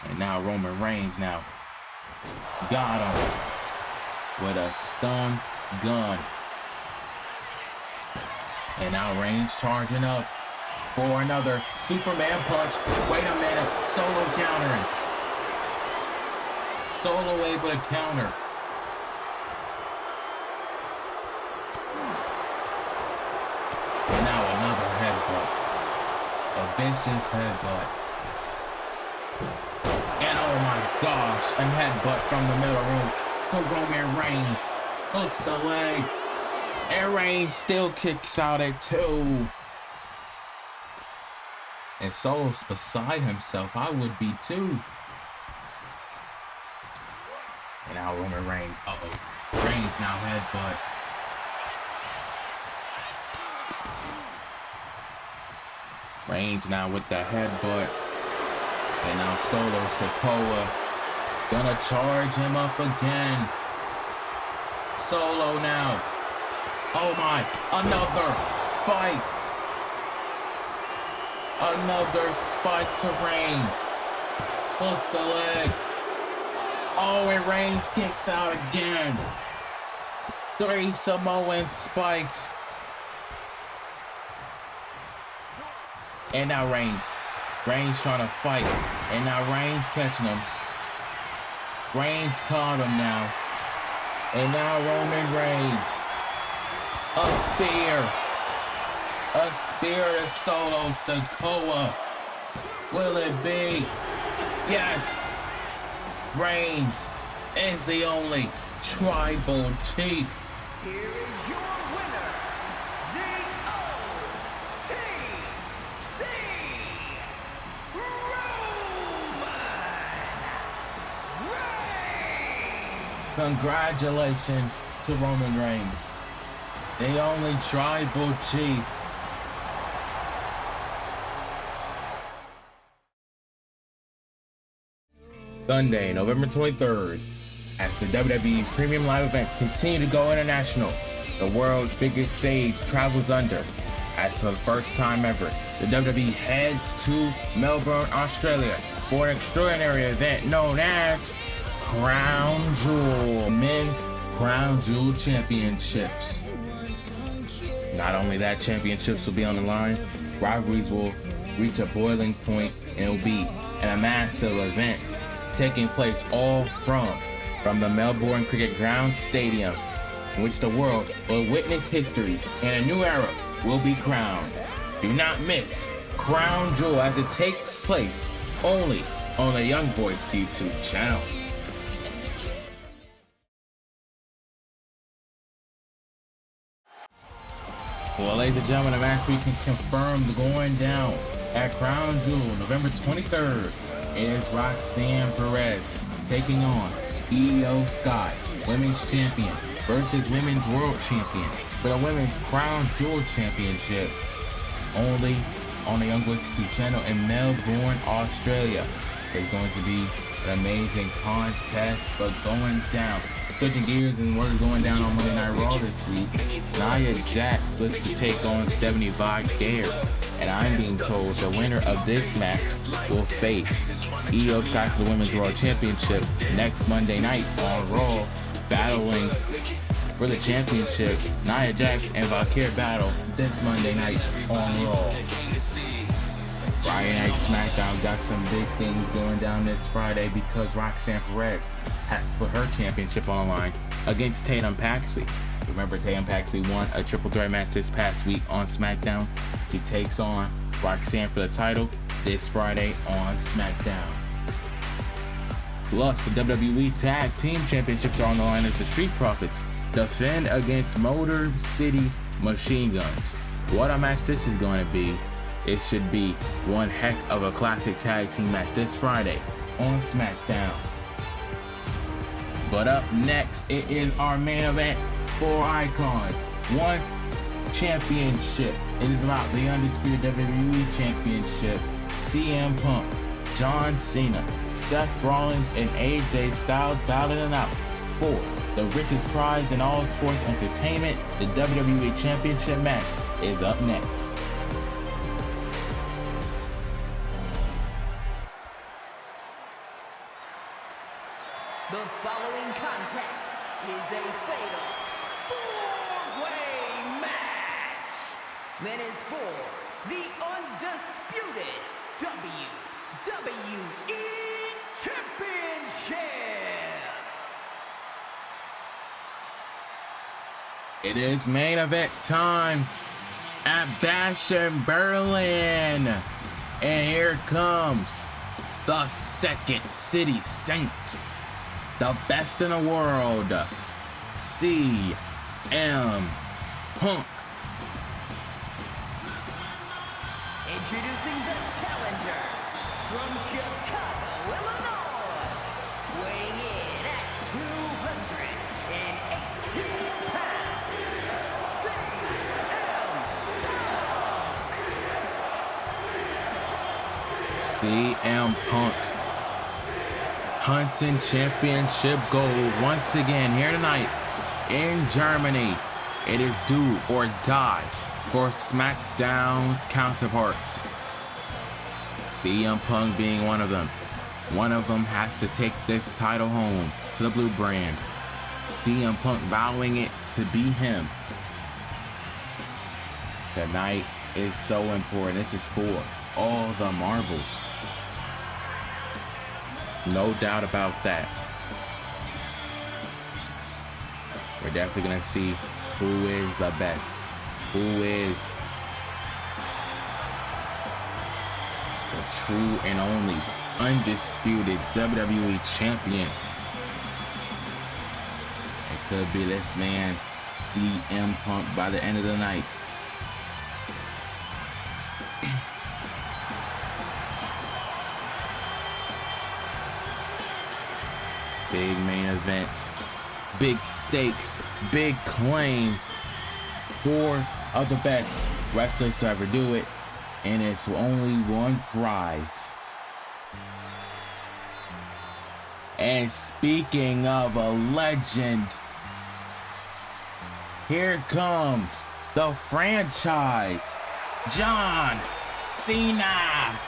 And now Roman Reigns now. Got him. With a stun gun. And now Reigns charging up for another Superman punch. Wait a minute. Solo countering. Solo able to counter. And now another headbutt. A vicious headbutt. And oh my gosh, a headbutt from the middle rope to Roman Reigns. Hooks the leg. And Reigns still kicks out at 2. And Solo's beside himself. I would be too. And now Roman Reigns. Uh-oh. Reigns now headbutt. Reigns now with the headbutt. And now Solo Sikoa gonna charge him up again. Solo now. Oh my, another spike. Another spike to Reigns. Hooks the leg. Oh, and Reigns kicks out again. 3 Samoan spikes. And now Reigns. Reigns trying to fight. And now Reigns catching him. Reigns caught him now. And now Roman Reigns. A spear. A spear to Solo Sikoa. Will it be? Yes. Reigns is the only Tribal Chief. Here is your winner, the OTC Roman Reigns. Congratulations to Roman Reigns, the only Tribal Chief. Sunday, November 23rd, as the WWE Premium Live event continue to go international, the world's biggest stage travels under. As for the first time ever, the WWE heads to Melbourne, Australia for an extraordinary event known as Crown Jewel, Men's Crown Jewel Championships. Not only that, championships will be on the line, rivalries will reach a boiling point, and it will be a massive event taking place all from the Melbourne Cricket Ground Stadium, in which the world will witness history and a new era will be crowned. Do not miss Crown Jewel as it takes place only on the Young Voice YouTube channel. Well, ladies and gentlemen, the match we can confirm going down at Crown Jewel, November 23rd. It is Roxanne Perez taking on Io Sky, Women's Champion, versus Women's World Champion for the Women's Crown Jewel Championship. Only on the Young Voice YouTube channel in Melbourne, Australia. It's going to be an amazing contest, but going down. Switching gears and we're going down on Monday Night Raw this week. Nia Jax looks to take on Stephanie Valkryia, and I'm being told the winner of this match will face Io Sky for the Women's World Championship next Monday night on Raw, battling for the championship. Nia Jax and Valkryia battle this Monday night on Raw. Friday Night SmackDown got some big things going down this Friday because Roxanne Perez has to put her championship on the line against Tatum Paxley. Remember, Tatum Paxley won a triple threat match this past week on SmackDown. She takes on Roxanne for the title this Friday on SmackDown. Plus, the WWE Tag Team Championships are on the line as the Street Profits defend against Motor City Machine Guns. What a match this is going to be. It should be one heck of a classic tag team match this Friday on SmackDown. But up next, it is our main event, 4 icons, 1 championship. It is about the Undisputed WWE Championship. CM Punk, John Cena, Seth Rollins, and AJ Styles battling it out for the richest prize in all sports entertainment. The WWE Championship match is up next. The following contest is a fatal 4-way match that is for the Undisputed WWE Championship. It is main event time at Bash in Berlin. And here comes the Second City Saint, the best in the world, CM Punk. Introducing the challengers from Chicago, Illinois, weighing in at 218 pounds, CM Punk. Hunting championship gold once again here tonight in Germany. It is do or die for SmackDown's counterparts. CM Punk being one of them. One of them has to take this title home to the blue brand. CM Punk vowing it to be him. Tonight is so important. This is for all the marbles. No doubt about that. We're definitely going to see who is the best. Who is the true and only undisputed WWE champion. Could be this man, CM Punk, by the end of the night. Big main event, big stakes, big claim. 4 of the best wrestlers to ever do it, and it's only one prize. And speaking of a legend, here comes the franchise, John Cena.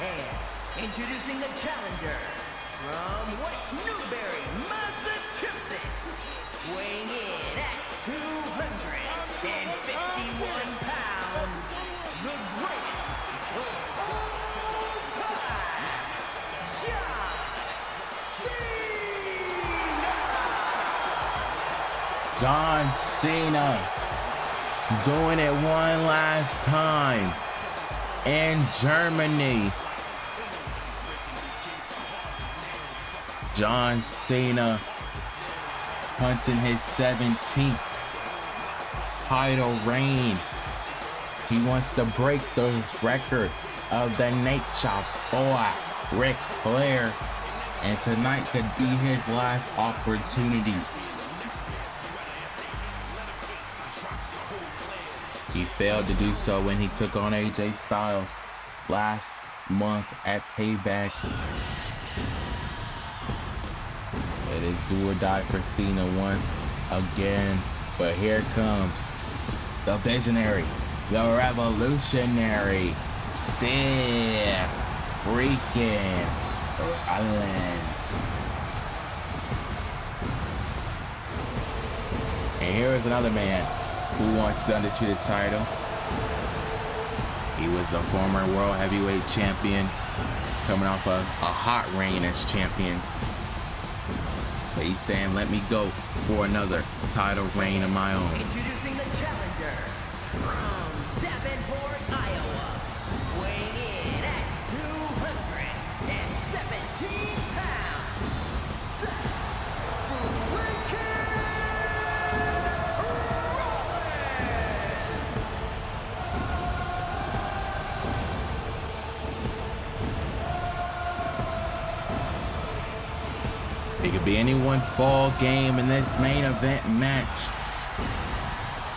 And introducing the challenger from West Newbury, Massachusetts, weighing in at 251 pounds, the greatest of all time, John Cena! John Cena doing it one last time in Germany. John Cena hunting his 17th title reign. He wants to break the record of the Nature Boy, Ric Flair, and tonight could be his last opportunity. He failed to do so when he took on AJ Styles last month at Payback. It is do or die for Cena once again, but here comes the visionary, the revolutionary, Seth freaking Rollins. And here is another man who wants the Undisputed title. He was the former World Heavyweight Champion, coming off a hot reign as champion. But he's saying, let me go for another title reign of my own. Introducing the challenger from Davenport, Iowa, weighing in at 217 pounds, Seth freaking It could be anyone's ball game in this main event match.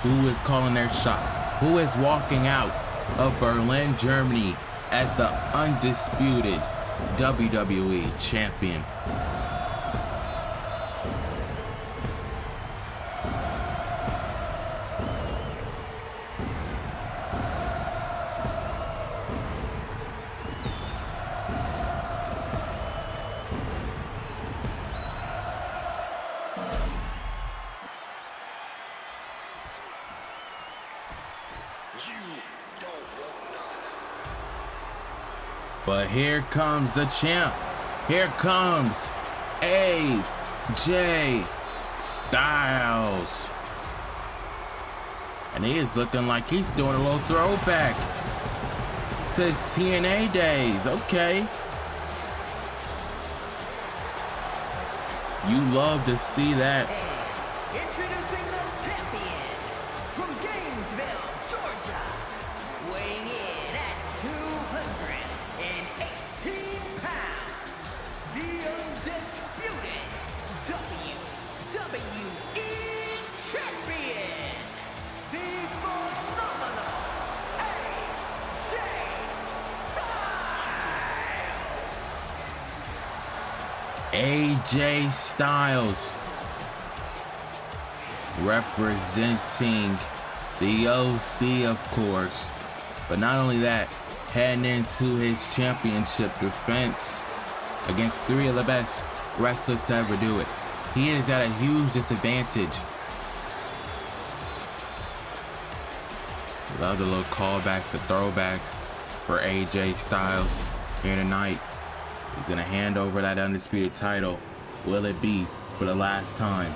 Who is calling their shot? Who is walking out of Berlin, Germany as the undisputed WWE champion? But here comes the champ. Here comes AJ Styles. And he is looking like he's doing a little throwback to his TNA days. Okay. You love to see that. introducing the champion from Gainesville, Georgia, weighing in at 218 pounds, the undisputed WWE champion, the phenomenal AJ Styles. AJ Styles representing the OC, of course, but not only that, heading into his championship defense against 3 of the best wrestlers to ever do it. He is at a huge disadvantage. Love the little callbacks and throwbacks for AJ Styles here tonight. He's gonna hand over that undisputed title. Will it be for the last time?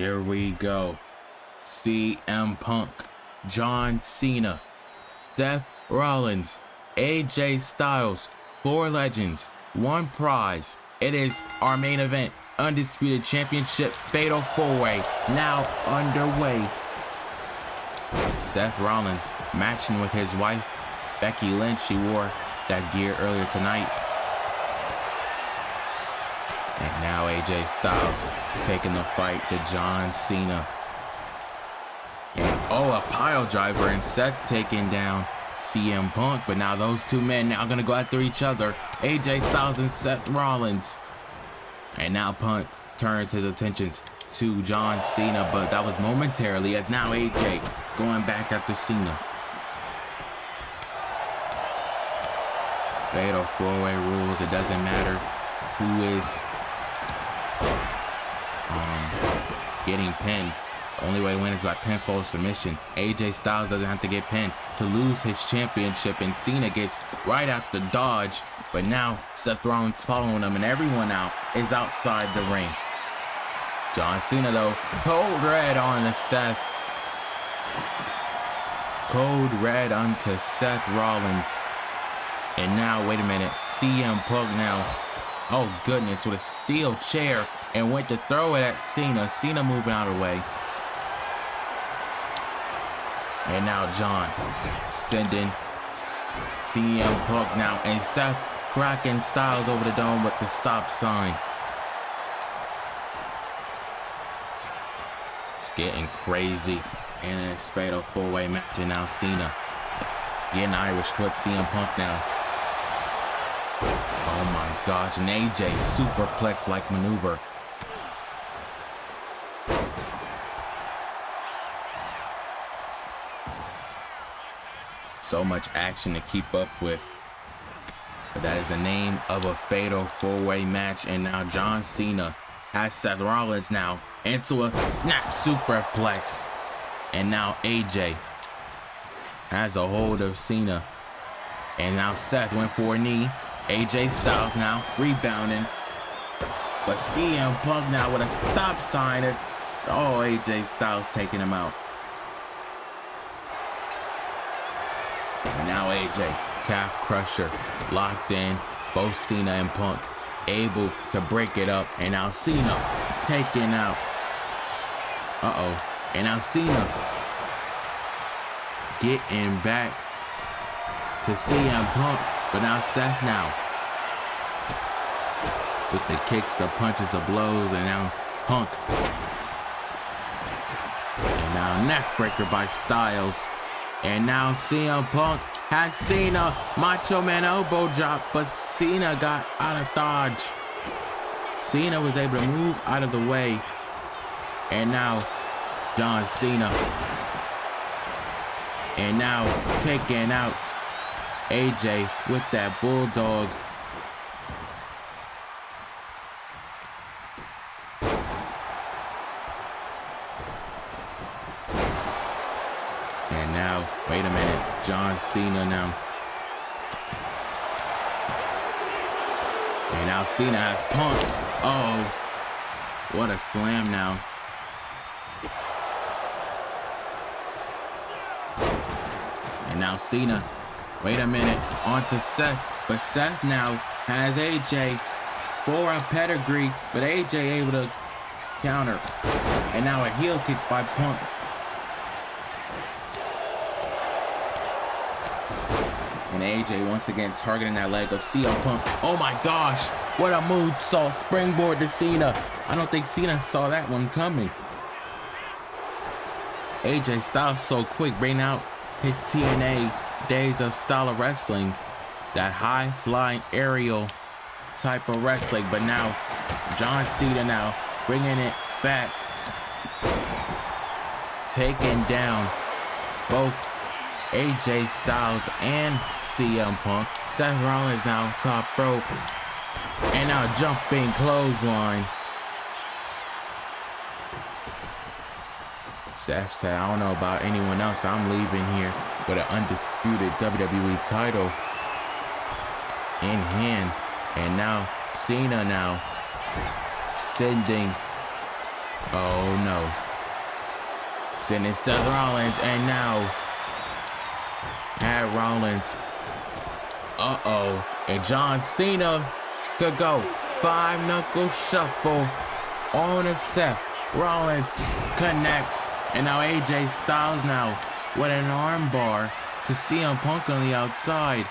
Here we go. CM Punk, John Cena, Seth Rollins, AJ Styles, 4 legends, 1 prize. It is our main event, Undisputed Championship Fatal 4-Way, now underway. Seth Rollins matching with his wife, Becky Lynch. She wore that gear earlier tonight. And now AJ Styles taking the fight to John Cena. And a pile driver, and Seth taking down CM Punk. But now those 2 men now gonna go after each other, AJ Styles and Seth Rollins. And now Punk turns his attentions to John Cena, but that was momentarily, as now AJ going back after Cena. Fatal 4-Way rules. It doesn't matter who is getting pinned. The only way to win is by pinfall submission. AJ Styles doesn't have to get pinned to lose his championship, and Cena gets right out the dodge. But now Seth Rollins following him, and everyone now is outside the ring. John Cena though, code red on to Seth. Code red onto Seth Rollins. And now, wait a minute, CM Punk now, oh goodness, with a steel chair, and went to throw it at Cena. Cena moving out of the way. And now John sending CM Punk now, and Seth cracking Styles over the dome with the stop sign. It's getting crazy in this Fatal 4-Way match, and now Cena getting Irish whip CM Punk now. Oh my gosh, an AJ superplex-like maneuver. So much action to keep up with. But that is the name of a Fatal 4-Way match. And now John Cena has Seth Rollins now into a snap superplex. And now AJ has a hold of Cena. And now Seth went for a knee. AJ Styles now rebounding. But CM Punk now with a stop sign. It's AJ Styles taking him out. And now AJ, calf crusher, locked in. Both Cena and Punk able to break it up. And now Cena taking out. And now Cena getting back to CM Punk. But now Seth now with the kicks, the punches, the blows, and now Punk. And now neck breaker by Styles. And now CM Punk has Cena, Macho Man elbow drop, but Cena got out of dodge. Cena was able to move out of the way. And now John Cena. And now taking out AJ with that bulldog. And now, wait a minute, John Cena now. And now Cena has Punk. What a slam now. And now Cena, wait a minute, onto Seth. But Seth now has AJ for a pedigree, but AJ able to counter. And now a heel kick by Punk. And AJ once again targeting that leg of CM Punk. Oh my gosh, what a moonsault springboard to Cena. I don't think Cena saw that one coming. AJ Styles so quick, bringing out his TNA days of style of wrestling. That high flying aerial type of wrestling. But now, John Cena now bringing it back. Taking down both AJ Styles and CM Punk. Seth Rollins now top rope. And now jumping clothesline. Seth said, I don't know about anyone else. I'm leaving here with an undisputed WWE title in hand. And now Cena now sending, oh no, Sending Seth Rollins, and now at Rollins. Uh-oh. And John Cena could go 5-knuckle shuffle on a Seth. Rollins connects. And now AJ Styles now with an arm bar to CM Punk on the outside.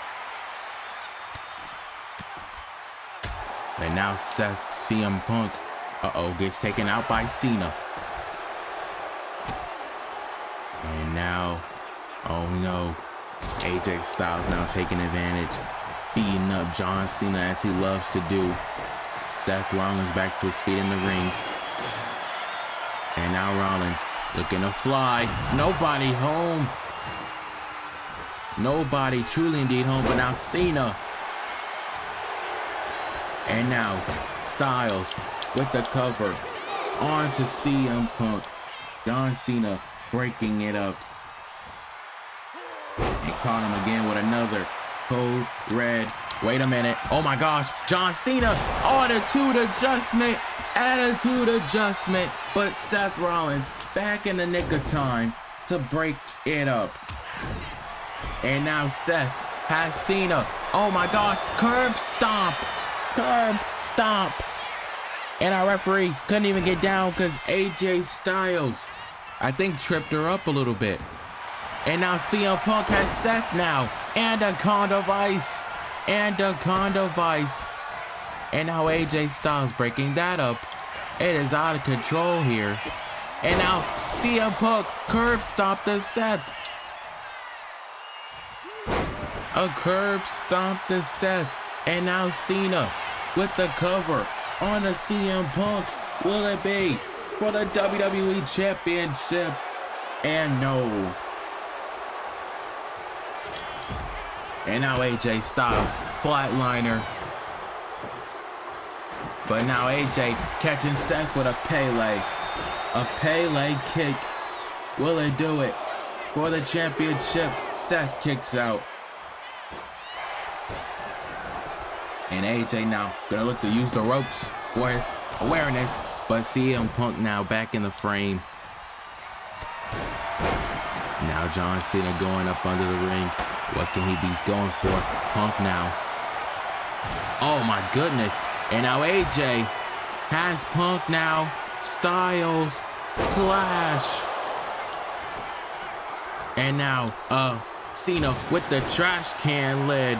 And now Seth, CM Punk, gets taken out by Cena. And now, oh no, AJ Styles now taking advantage, beating up John Cena as he loves to do. Seth Rollins back to his feet in the ring. And now Rollins looking to fly. Nobody home. Nobody truly indeed home, but now Cena. And now Styles with the cover on to CM Punk. John Cena breaking it up. And caught him again with another code red. Wait a minute. Oh my gosh. John Cena. Attitude adjustment. Attitude adjustment. But Seth Rollins back in the nick of time to break it up. And now Seth has Cena. Oh my gosh. Curb stomp. Curb stomp. And our referee couldn't even get down because AJ Styles, I think, tripped her up a little bit. And now CM Punk has Seth now. Anaconda Vice. Anaconda Vice. And now AJ Styles breaking that up. It is out of control here. And now CM Punk curb stomp to Seth. A curb stomp to Seth. And now Cena with the cover on a CM Punk. Will it be for the WWE Championship? And no. And now AJ Styles, flatliner. But now AJ catching Seth with a Pele. A Pele kick. Will it do it for the championship? Seth kicks out. And AJ now gonna look to use the ropes for his awareness. But CM Punk now back in the frame. Now John Cena going up under the ring. What can he be going for? Punk now. Oh my goodness. And now AJ has Punk now. Styles clash. And now Cena with the trash can lid.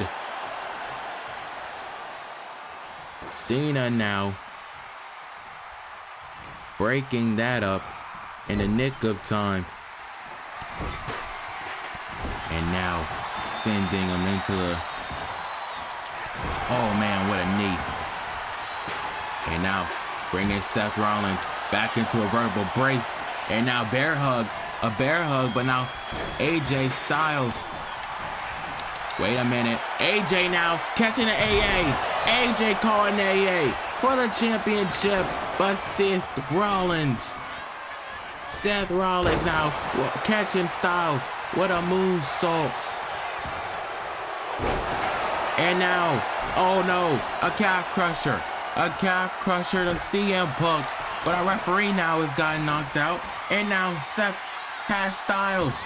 Cena now breaking that up in the nick of time. And now sending him into the... Oh man, what a knee. And now bringing Seth Rollins back into a verbal brace. And now bear hug. A bear hug, but now AJ Styles. Wait a minute. AJ now catching the AA. AJ calling the AA for the championship. But Seth Rollins. Seth Rollins now catching Styles with a moonsault. And now, oh no, a calf crusher. A calf crusher to CM Punk. But our referee now has gotten knocked out. And now Seth has Styles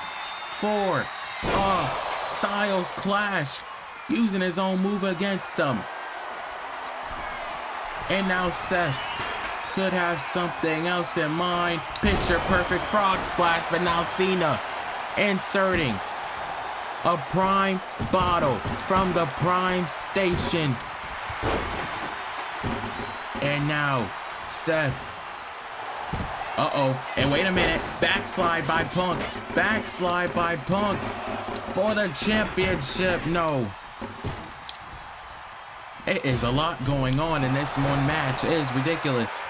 for Styles clash. Using his own move against them. And now Seth could have something else in mind. Picture perfect frog splash, but now Cena inserting a prime bottle from the prime station. And now Seth. And wait a minute. Backslide by Punk. Backslide by Punk for the championship. No. It is a lot going on in this one match. It is ridiculous.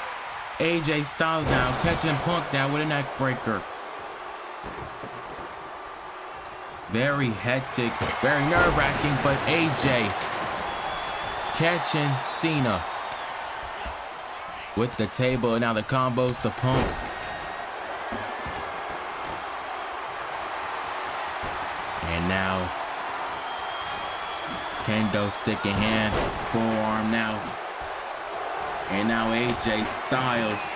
AJ Styles now catching Punk now with a neck breaker. Very hectic, very nerve-wracking, but AJ catching Cena with the table, and now the combos to Punk. And now kendo stick in hand, forearm now. And now AJ Styles.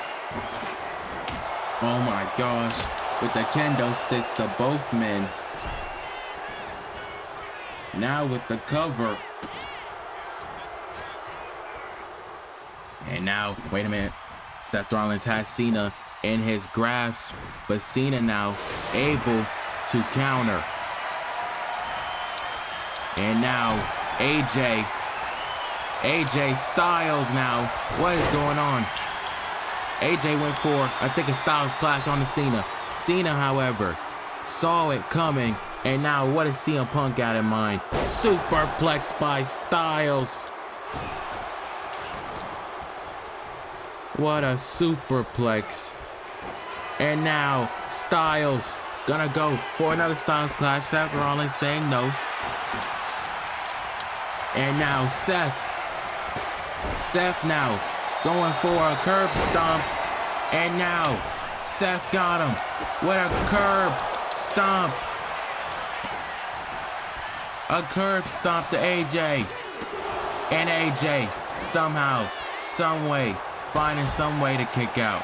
Oh my gosh. with the kendo sticks to both men. Now with the cover. And now, wait a minute. Seth Rollins has Cena in his grasp, but Cena now able to counter. And now AJ Styles now. What is going on? AJ went for, I think, a Styles clash on the Cena. Cena, however, saw it coming. And now what does CM Punk got in mind? Superplex by Styles. What a superplex. And now Styles gonna go for another Styles clash. Seth Rollins saying no. And now Seth now going for a curb stomp. And now Seth got him with a curb stomp. A curb stomp to AJ. And AJ somehow, some way, finding some way to kick out.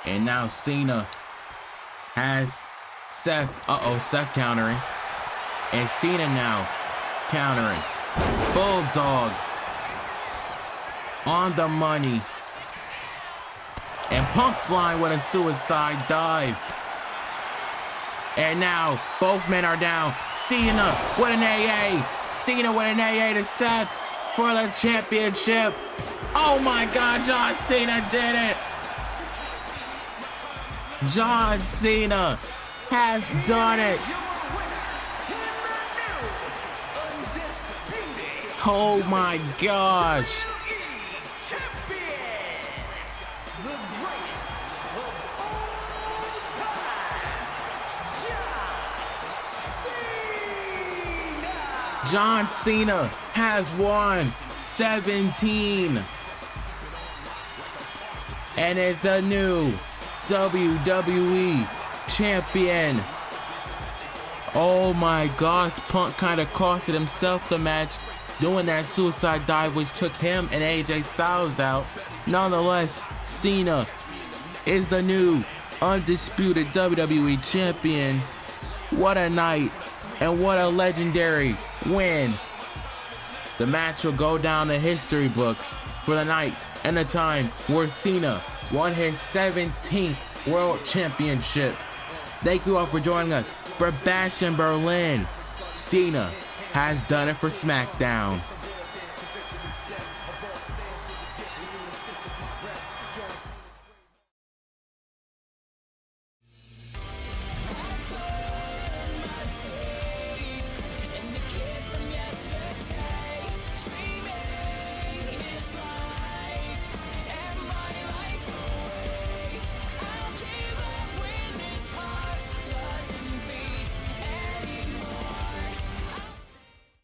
And now Cena has Seth. Seth countering. And Cena now countering. Bulldog on the money. And Punk flying with a suicide dive. And now both men are down. Cena with an AA. Cena with an AA to Seth for the championship. Oh my God, John Cena did it. John Cena has done it. Oh my gosh. John Cena has won 17 and is the new WWE champion. Oh my gosh, Punk kind of costed himself the match doing that suicide dive, which took him and AJ Styles out. Nonetheless, Cena is the new undisputed WWE champion. What a night and what a legendary win. The match will go down the history books for the night and the time where Cena won his 17th World Championship. Thank you all for joining us for Bash in Berlin. Cena has done it for SmackDown.